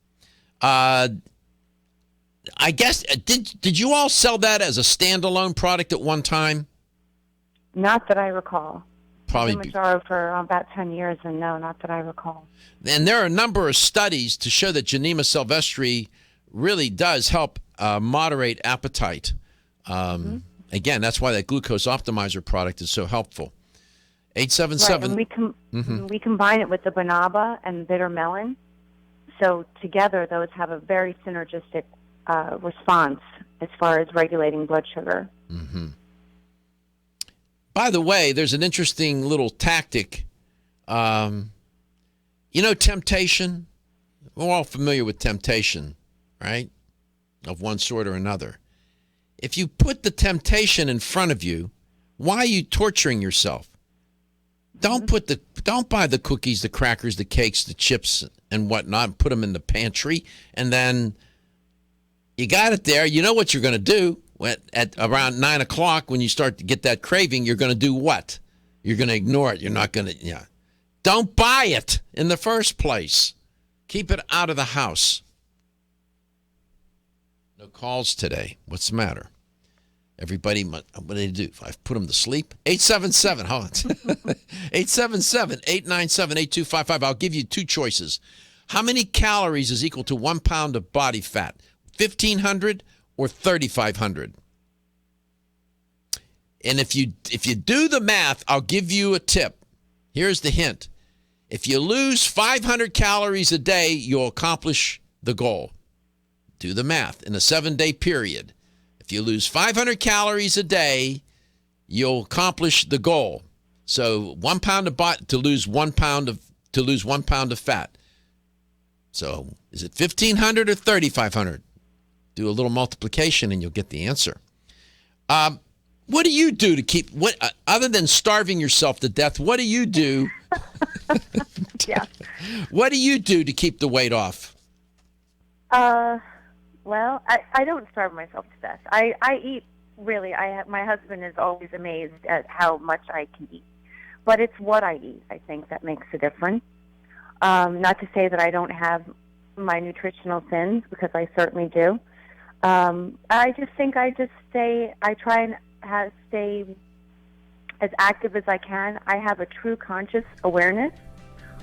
I guess, did you all sell that as a standalone product at one time? Not that I recall. probably been with Jarrow for about 10 years, and no, not that I recall. And there are a number of studies to show that Gymnema sylvestre really does help moderate appetite. Again, that's why that glucose optimizer product is so helpful. 877. Right, and we combine it with the banaba and bitter melon. So together, those have a very synergistic response as far as regulating blood sugar. By the way, there's an interesting little tactic. You know temptation? We're all familiar with temptation, right? Of one sort or another. If you put the temptation in front of you, why are you torturing yourself? Don't buy the cookies, the crackers, the cakes, the chips, and whatnot, and put them in the pantry, and then you got it there. You know what you're going to do at around 9 o'clock when you start to get that craving. You're going to do what? You're going to ignore it. You're not going to. Don't buy it in the first place. Keep it out of the house. No calls today. What's the matter? Everybody, what do they do? I've put them to sleep. 877, hold on. 877-897-8255. I'll give you two choices. How many calories is equal to 1 pound of body fat? 1,500 or 3,500? And if you do the math, I'll give you a tip. Here's the hint. If you lose 500 calories a day, you'll accomplish the goal. Do the math in a 7-day period. If you lose 500 calories a day, you'll accomplish the goal. So 1 pound of to lose 1 pound of fat. So is it 1,500 or 3,500? Do a little multiplication and you'll get the answer. What do you do to keep other than starving yourself to death? What do you do? Yeah. What do you do to keep the weight off? Well, I don't starve myself to death. I eat, really. My husband is always amazed at how much I can eat. But it's what I eat, I think, that makes a difference. Not to say that I don't have my nutritional sins, because I certainly do. I just think I try and stay as active as I can. I have a true conscious awareness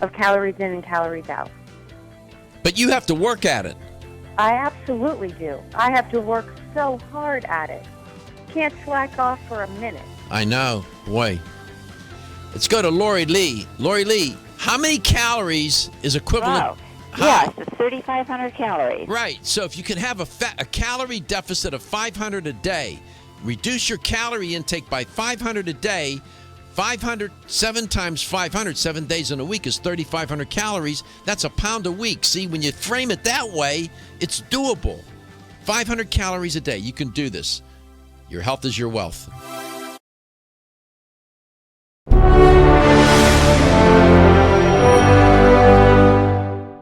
of calories in and calories out. But you have to work at it. I absolutely do. I have to work so hard at it. Can't slack off for a minute. I know. Boy. Let's go to Lori Lee. Lori Lee, how many calories is equivalent? Wow. Yes, it's 3,500 calories. Right. So if you can have a calorie deficit of 500 a day, reduce your calorie intake by 500 a day, 7 times 500, 7 days in a week is 3,500 calories. That's a pound a week. See, when you frame it that way, it's doable. 500 calories a day. You can do this. Your health is your wealth.